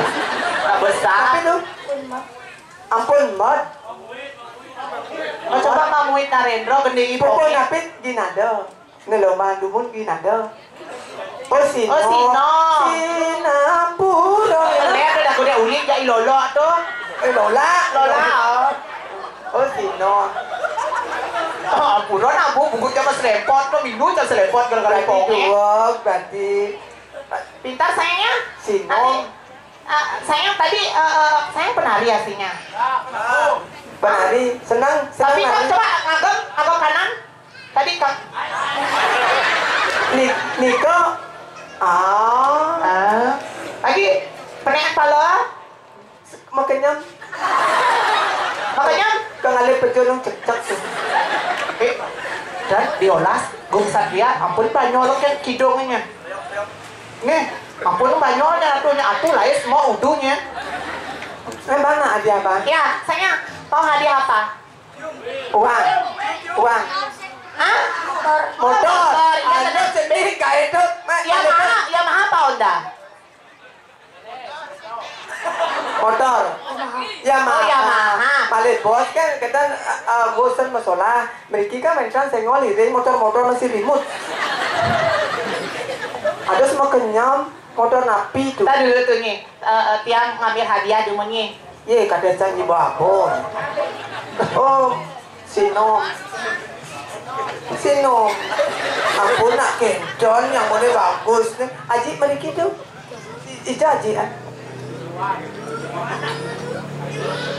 Besar. Tapi tuh. Ampun, mod. Oh, coba Mamuit Narendra gending ibu. Pokok napit ginado. Neloma dumun ginado. Oh, Sino. Sinapuro. Lihat ada kuda unik ya Ilolo tuh. Lola. Oh, Sino. Ampunan aku bungkusnya mas repot tuh minggu jangan serepot gara-gara ipoki. Berarti Pintar sayangnya. Sino. Sayang tadi sayang penari aslinya. Penari senang. Tapi kok coba agak kanan. Tadi kak. Niko. Lagi penek pala. Makanya Makanya Kengalih peculung cecek sih. Dan diolas Gung Satria ampun banyolok yang kidongnya. Nih, ampun banyolnya atuh lah semua uduhnya. Mana hadiah apa? Ya, sayang, mau hadiah apa? Uang. Hah? Motor. Iya, Ada sendiri kayak itu. Yamaha apa Honda? Motor. Oh, Yamaha. Palit bos kan kita bosan masalah. Mereka kan mainkan senggol ini motor-motor masih remote. Ada semua kenyam motor napi tuh. Kita dulu tuh nih, tiang ngambil hadiah dulu nih. Ye kadang canggih babon. Oh, Sino. Ampun nak kencon yang boleh bagus nih. Aji mereka tuh. Ija Aji ah.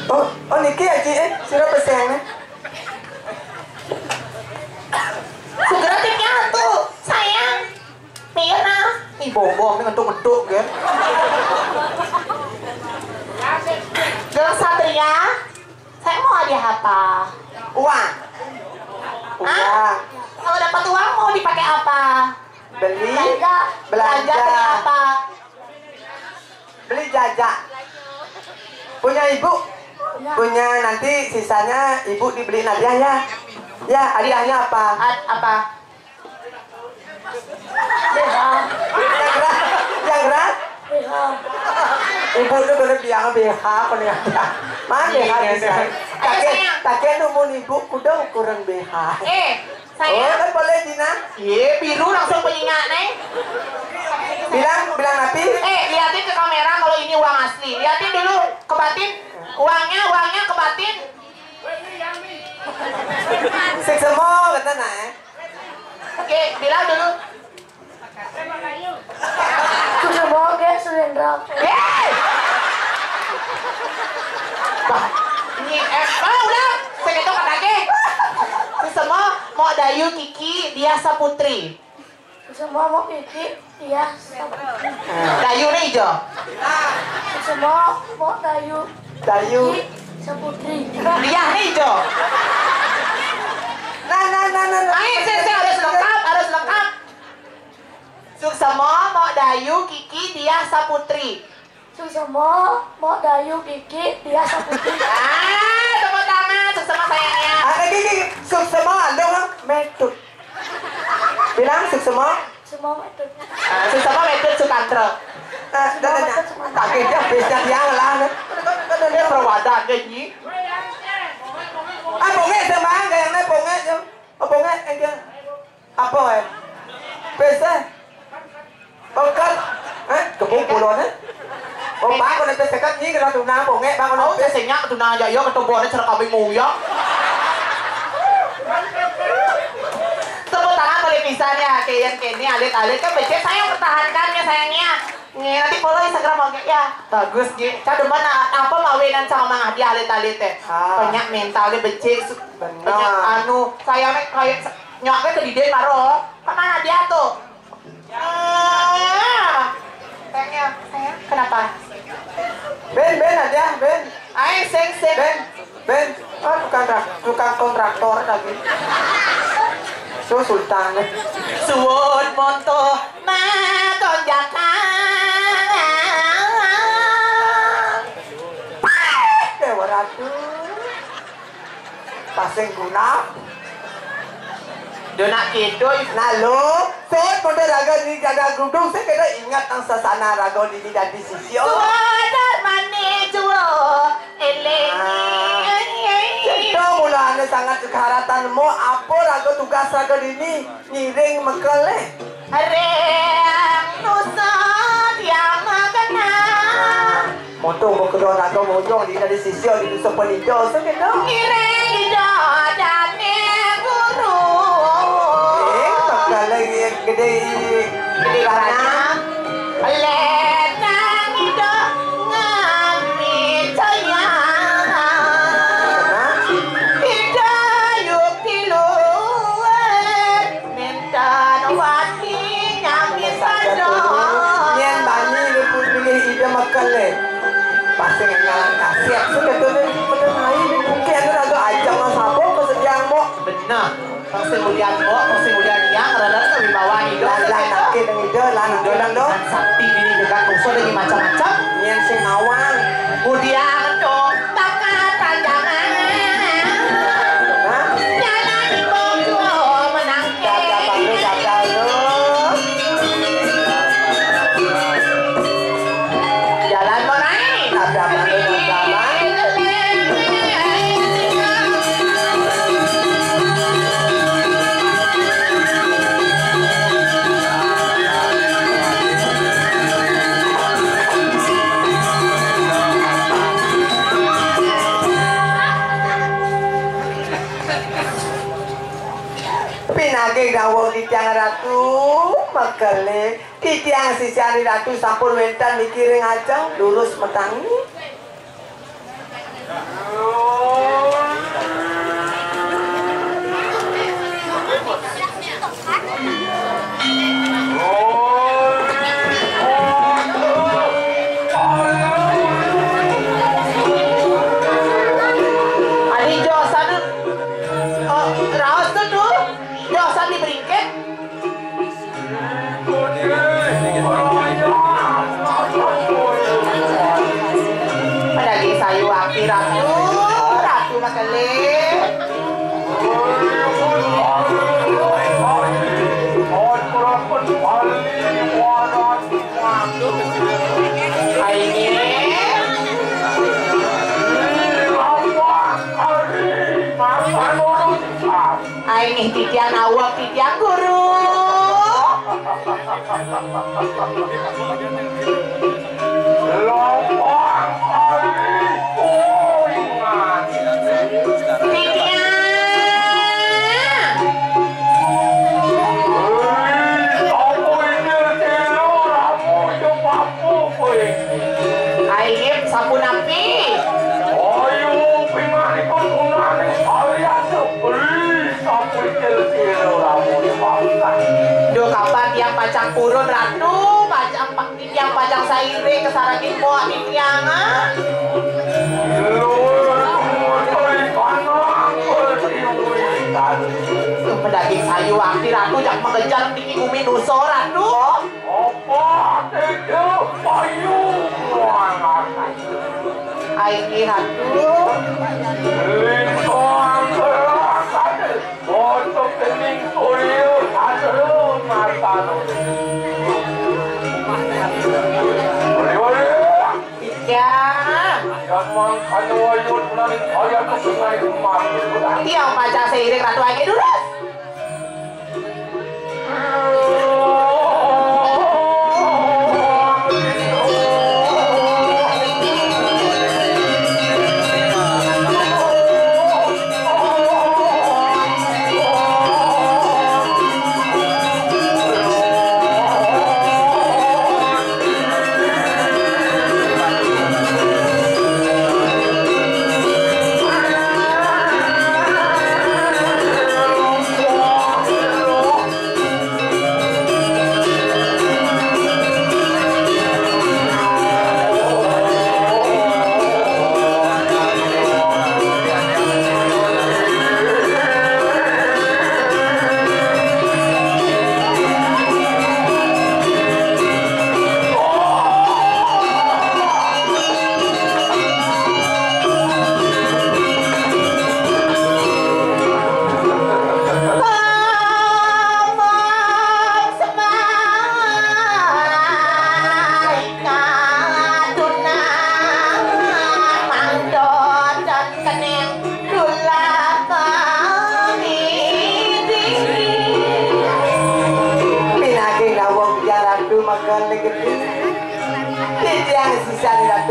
Oh Niki Aji sudah pesan nih. Segera timnya tuh, sayang. Mira. Ih bombong nih ngetuk kan. Gung Satria, saya mau hadiah apa? Uang. Hah? Kalau dapat uang mau dipakai apa? Beli. Belanja beli apa? Beli jajak. Punya ibu? Punya, nanti sisanya ibu dibeliin hadiah ya. Ya, hadiahnya apa? Apa? Yang gerak? Ibu tuh bener bilang BH paling ada. Mana BH bisa? Kakek numun ibu kuda ukuran BH. Saya. Oh kan boleh Dina? Iya, biru langsung pengingat nih. Bilang napi? Liatin ke kamera kalau ini uang asli. Liatin dulu, kebatin. Uangnya kebatin. Sik semua kata nah. Oke, bilang dulu. Sudah bawa ke Sulendra. Ini udah. Segitu katanya. Semua mau Dayu Kiki dia Saputri. Semua mau Kiki, dia Saputri. Dayu nih hijau. Semua mau Dayu Kiki, Saputri. Dia nih hijau. Nah. Ayo, saya harus lengkap. Semua mau Dayu Kiki dia Saputri. Semua mau Dayu Kiki, dia Saputri. Tepuk tangan untuk sama sayangnya. Gigi, semua ada metode. Bilang semua. Semua metode. Sama metode Sukantro. Kakeknya bisa yang lah. Dia perwadah gini. Bongek sama yang naik bongek. Bongek yang apa Bisa. Bongkar. Kebun pulau ni. Bang con này sẽ cắt nhí cái đó tụi nào bongek bang con Saya senyap tu na aja yo ketemu ada cara kambing muya. Tepuk tangan boleh misalnya kayak ini alit-alit kan becek sayang pertahankan ya sayangnya. Nih nanti follow Instagram oke ya. Bagus Gi. Cak demen apa mawinan sama Mang Adi alit-alit teh. Banyak mentalnya becek. Banyak anu sayangnya kayak nyoknya kediden karo. Mana dia tuh? Sayangnya, sayang. Kenapa? Ben aja Ben. Ayo sing. Ben. Oh tukang kontraktor lagi. So Sultan. Suwun monto maton jakan. Dewa Ratu. Paseng guna. Dona kido Nalo, saya pada raga ni jaga gudung saya kena ingat ang sasana raga ni dan di sisi. Suwadar mani juo elengi. Kita mulanya sangat keharatan mo apa raga tugas raga ini ngiring mekele. Reng nusa tiang magana. Moto mo kedua raga mojong di dari sisi di nusa penijo saya kena. Ngiring ijo dane guru. Lagi gede karena letang itu ngambil saya hidup piluan minta wati nyambi sado nyen bani lu pilih ide makan le pasang ngalang siap sudah tu pada hari ni bukan Nah, persimulian kok, persimulian yang karena kewibawaan hidup. Lan nake nang ide lan dolang do. Dan sakti ini dengan musuh dengan macam-macam. Nyen sing awang. Kemudian dong, takat tanjangan. Jalan di bawah menangke. Jalan morai. Pinake dawuh titiang ratu megale titiang sisane ratu sampun wenten mikiring ajeng lurus metangi. Ani Josan, raos tuh, Josan di beringket. Padagi sayu api ratu, ratu makale. Aini titian awak titian guru. Aini sampun api. Do kapan tiang pacang purun ratu, tiang pacang saire kesarangin moa titiangan. Pendaging sayu akti ratu jak mengejar tinggi umi nuso ratu. Aini ratu. Tiang pacang seiring ratu aja dulu.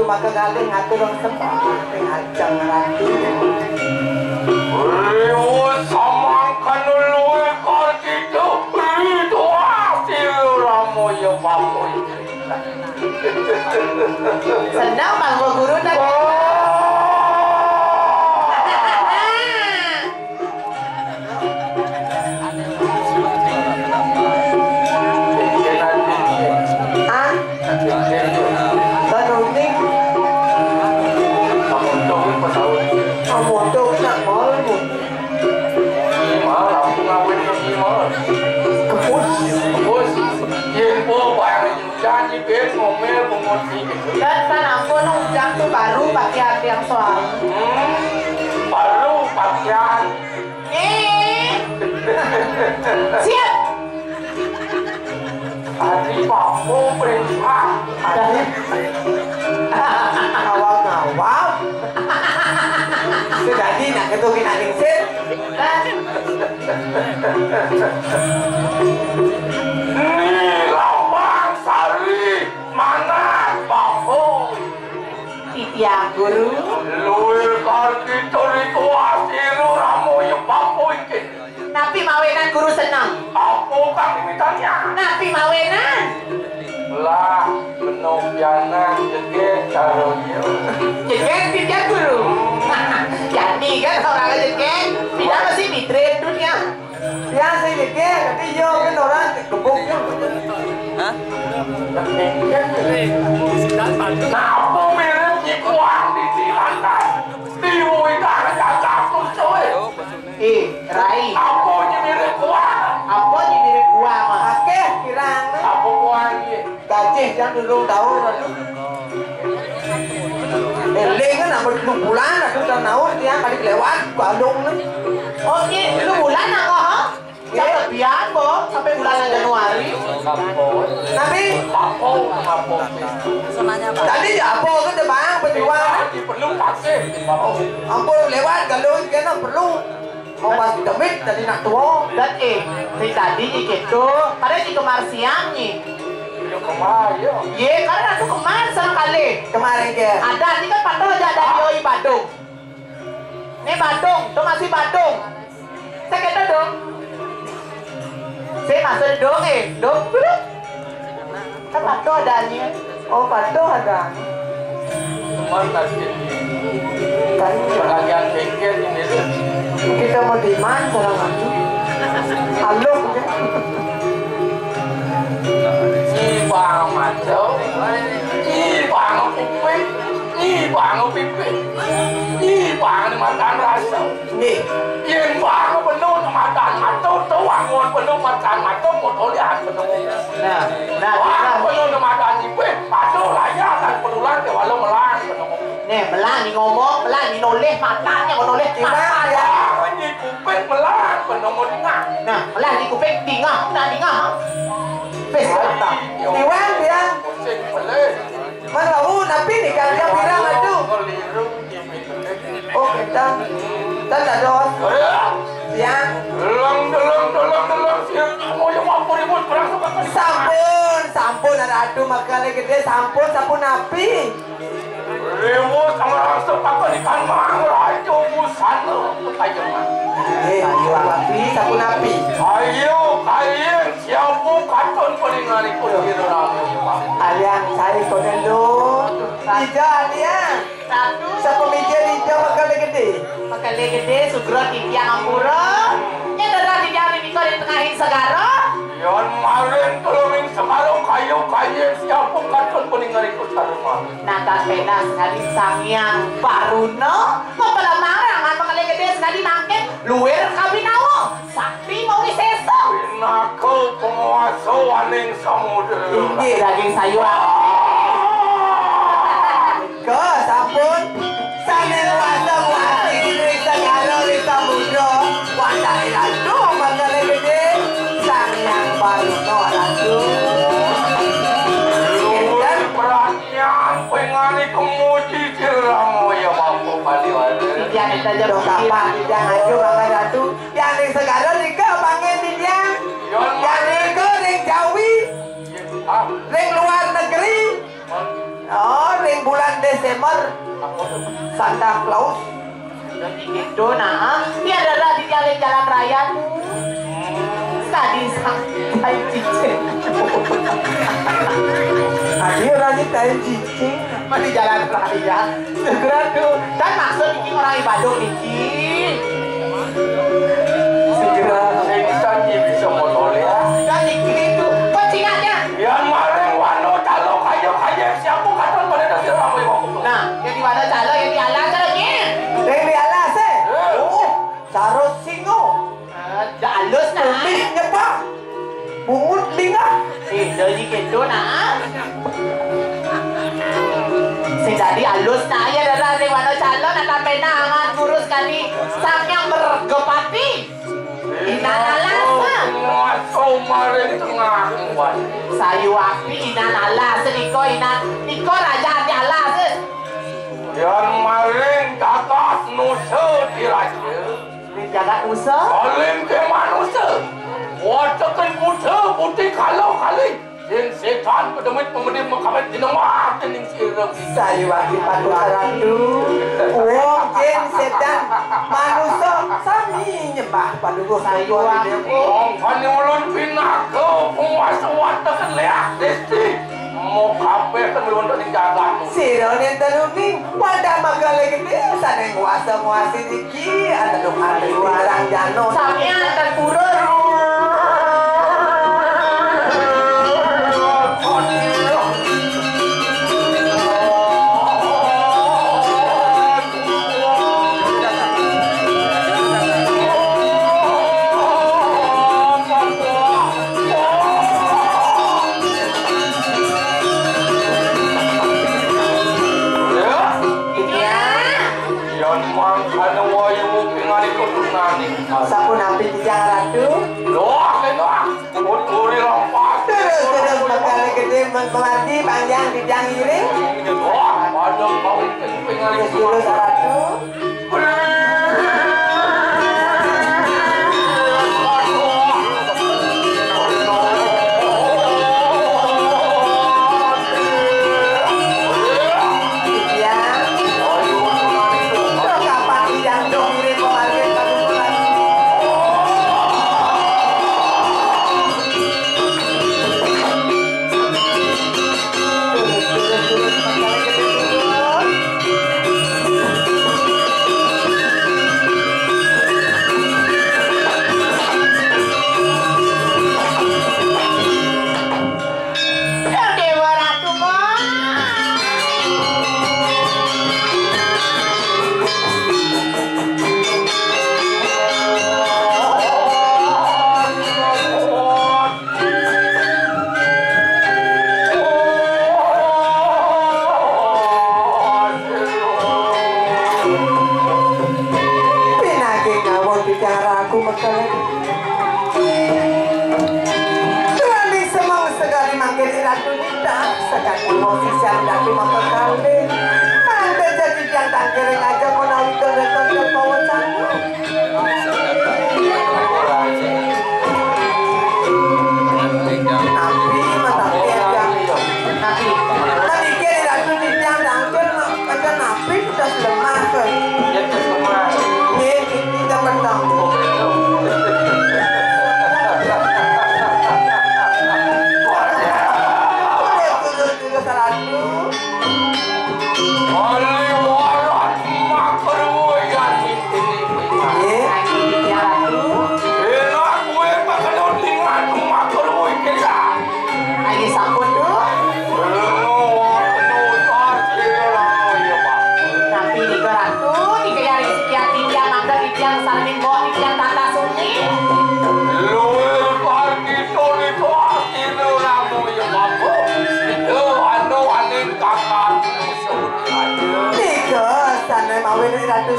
Maka kali ngatur orang sembah ngajang ratu. Samangkan dulu itu hasil ramu ya pamoy. Senang bang guru tadi. ngomel pengusi. Dan aku nunjang tuh baru pakaian yang soal. Baru pakaian. Siap. Tadi papo perintah. Tadi ngawang-ngawang. Jadi nak ketukin aning sit. Ini lambang sari mana papo. Titiang guru. Luir kaki itu asiru ramu yang papo iki. Napi mawenan guru senang. Aku kang dimitanya. Napi mawenan. Lah penopianan jeget caroyo. Jeget titiang guru. Jadi kan orang jeget. Tidak masih mitrain dunia. Ya sih dikit, tapi yo kan orang gebuknya. Kenapa mirip nyikuang di silantan? Tiwui tanah jatah kusoy. Rai. Apa mirip kuang? Apa ni mirip gua mah? Akeh kirang. Apa kuang ini? Gajih yang dulu tahu lalu. Eling kan nak bulan aku dah naur dia kali lewat Bandung ni. Oh ni, lu bulan nak kau? Sampai biar bo, sampai bulan Januari. Tapi Apa? tadi apa ke bang penjual? Tadi perlu taksi. Apa lewat kalau kena perlu. Mau masih demit tadi nak tua. Dan ni tadi ni gitu. Pada ni kemar siang ni. Yo kemari yo. Ye, karena aku kemar sama kali. Kemarin ke. Ada ni kan patah aja ada di Bandung. Ni Bandung, tu masih Bandung. Saya kata dong. Saya masuk dong dong dulu. Kan patah adanya. Oh patuh ada. Cuman tadi Kan bagian bengkel ini. kita mau di mana sekarang itu? Halo. Ni bang macau. Ni bang kuping. Ni bang pipik. Ni bang makan rasa. Nih, Yên bang penuh makan macau tu wangun penuh makan macau motor lihat penuh. Nah, Wah penuh makan pipik. Patuh layak dan penulan ke walau melang penuh. nih belah ni ngomong, belah ni noleh matanya, noleh mata ya. Wah ni kuping melang penuh dengar. Nah, belah ni kuping dingah, nah dingah. Pesta. Iwan dia. Pusing pelih. Mas tahu napi nih kalau dia bilang itu. Keliru di Oh kita tak ada. Siang. Delong siang mau yang mampu ribut perang suka Sampun ada aduh makanya gede sampun napi. ribut sama orang sepakat ikan mangrai busan lo ketajaman. Napi sampun napi. Ayo kalian siapa katon peningan ikut kira ramu Aliang cari konen lu. Tiga dia. Satu. Siapa meja tiga makanya gede. Makanya gede sugro titiang ampura. Nya darah di jari di tengahin segara. Yon marin tolongin sekarang kayu siapa katon peningan ikut saruma. Nata pena sekali sangyang baruno. Kepala marang kan makanya gede sekali makin luwer kabinawo. Sakti mau diseso. Pinako penguasa waning samudera. Tinggi. Daging sayuran. Ke sampun. Sanil wasa wasi kiri segala di samudra. Wadai lalu makanya gede. Sang yang baru no lalu. Luwih perhatian pengani kemuji ciramu ya mampu paliwade. Titiang itu aja Dong kapan dia ngaju bakal ratu. Yang di sekarang ni ke panggil dia. Yang ni ke ring Jawi. Ring luar negeri. Oh, ring bulan Desember. Santa Claus. Jadi gitu nah. Dia darah di jalan raya. Tadi sampai cicing. Tadi orang ni kain cicing. Di jalan raya. Segera tuh. Dan maksud ini orang Bandung Niki. Segera. Saya bisa motor ya. Dan Niki itu pencingannya. Yang maring wano calo kaya siapa katon pada dasar ramu ya mampu. Nah, yang di mana calo, yang di alas caranya. Ring di alas eh. Oh, carut singo. Jalus nah. Bing nyepak. Bungut lingah. Ide di gitu nah. Sing dadi alus na ya dari mana calon atau penangan kurus kali samyang bergepati. Inanalas. Masuk maring tengah kuat. Sayu api inanalas niko niko raja di alas. Yang maring jagat nusa diraja. Jagat nusa. Saling ke manusia. Watakan buta putih kalau kali. Yang setan kedemit pemerintah makabat dinamah kening sirap. Sayu aki paduka ratu. Wong jen setan manusia sami nyembah paduka Sayu aki. Wong kanyolon pinaka penguasa watakan leak desti. Mau kape kan belum untuk dijaga. Siro nen teruning wadah magale gede sana nguasa diki ada dong hari warang jano. Samnya terpurur. Sapu napi dijang ratu. Doa kena. Kuri lompat. Terus magale gede mengerti panjang dijang iring. Doa pada kau pengali Terus ratu.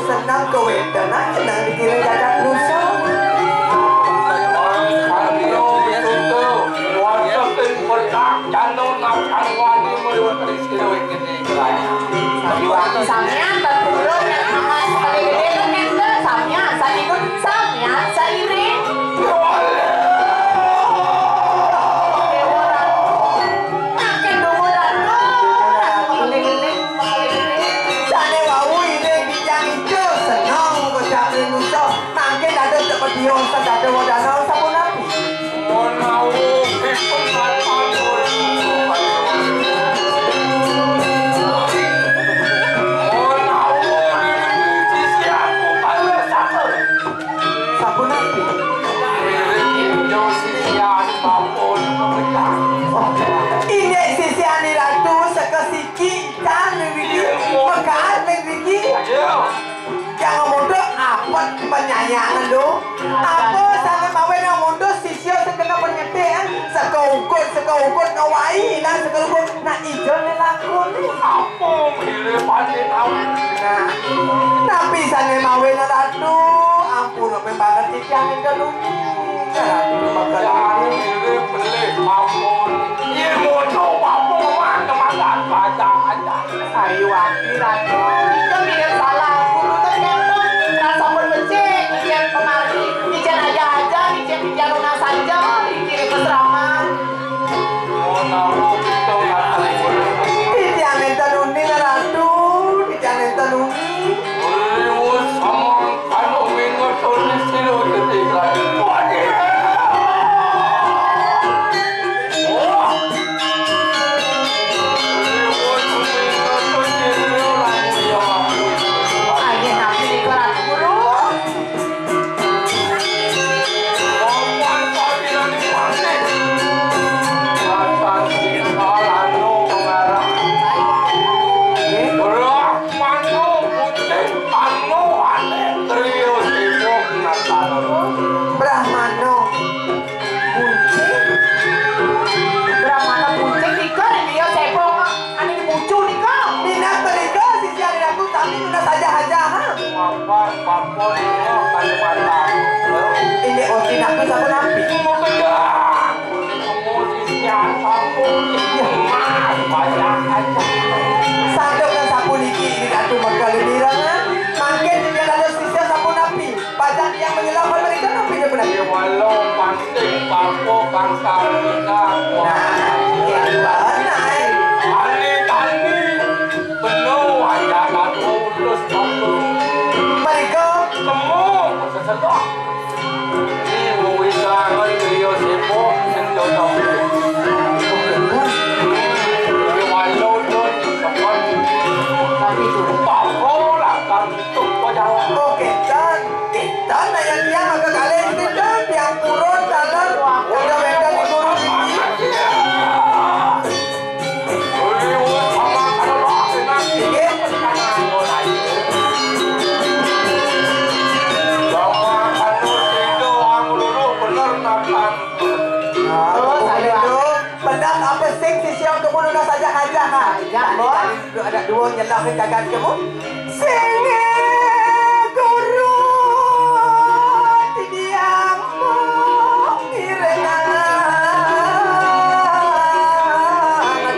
Senang kowe tenang senang dikira jagat nusa. Samnya terpuruk yang aman paling gede itu nenter samnya saat itu samnya seiring. Penyayangan do apa sana mawe yang mundur sisio sekena penyetean saka ukut saka sekeluput ngawai lah sekeluput nak ijo lakon. Apa milih pancen awak? Nah, napi sange mawe na ratu. Ampun apa banget titiang dulu. Ratu bakal Milih beli papon. Ilmu coba pemain kemasan baca aja. Ayo hati ratu. Itu milih salah. Guru ternyata rasa berbecik. Ijen pemari. Ijen aja. Ijen pijaruna saja. Dikirim ke seraman. Mau naruh itu nggak titiang dulu na ratu. Titiang dulu. Beli sama kalau minum tulis silo ketika. Ayo nanti di kelas guru. Brahmano. Brahmana kucing nika dia cebong. Ani muncul nika. Minat mereka titiang ratu tapi sudah saja ha. Ini otin aku sama napi. Sadok na sapu liki ini ratu magkalimirangan. Makin dia lalu sisya sapu napi. Padahal yang menyelamatkan mereka napi dia benar. Walau pancing papo bangsa kita. Yang benar. Tani penuh aja lulus Mereka semua sesedok. Ini wisangan beliau sibuk senjata tahu. Walau don sempat tapi itu papo lah kan untuk jalan. oke dan na yang dia maka kalian kita yang turun dalam kada beda di turun ini. Pendat apa sing sisi yang kamu nuna saja aja ha. Ada dua nyelah ke jagat kamu. Singe guru didiammu irengan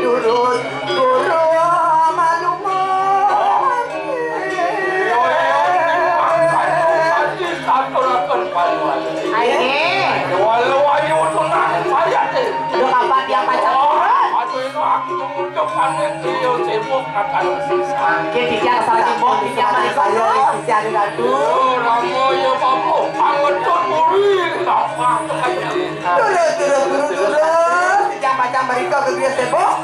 durut guru malumu. Walau ayo tunang saya deh. Udah kapan dia pacar orang? Aduh itu aku mengucapkan beliau sibuk akan sisa. Kita bicara sama ibu, bicara sama Saya ibu. sisi ada ratu. Ramo ya papo, anget curi, apa aja. Turut. Sejak macam mereka ke dia sebok.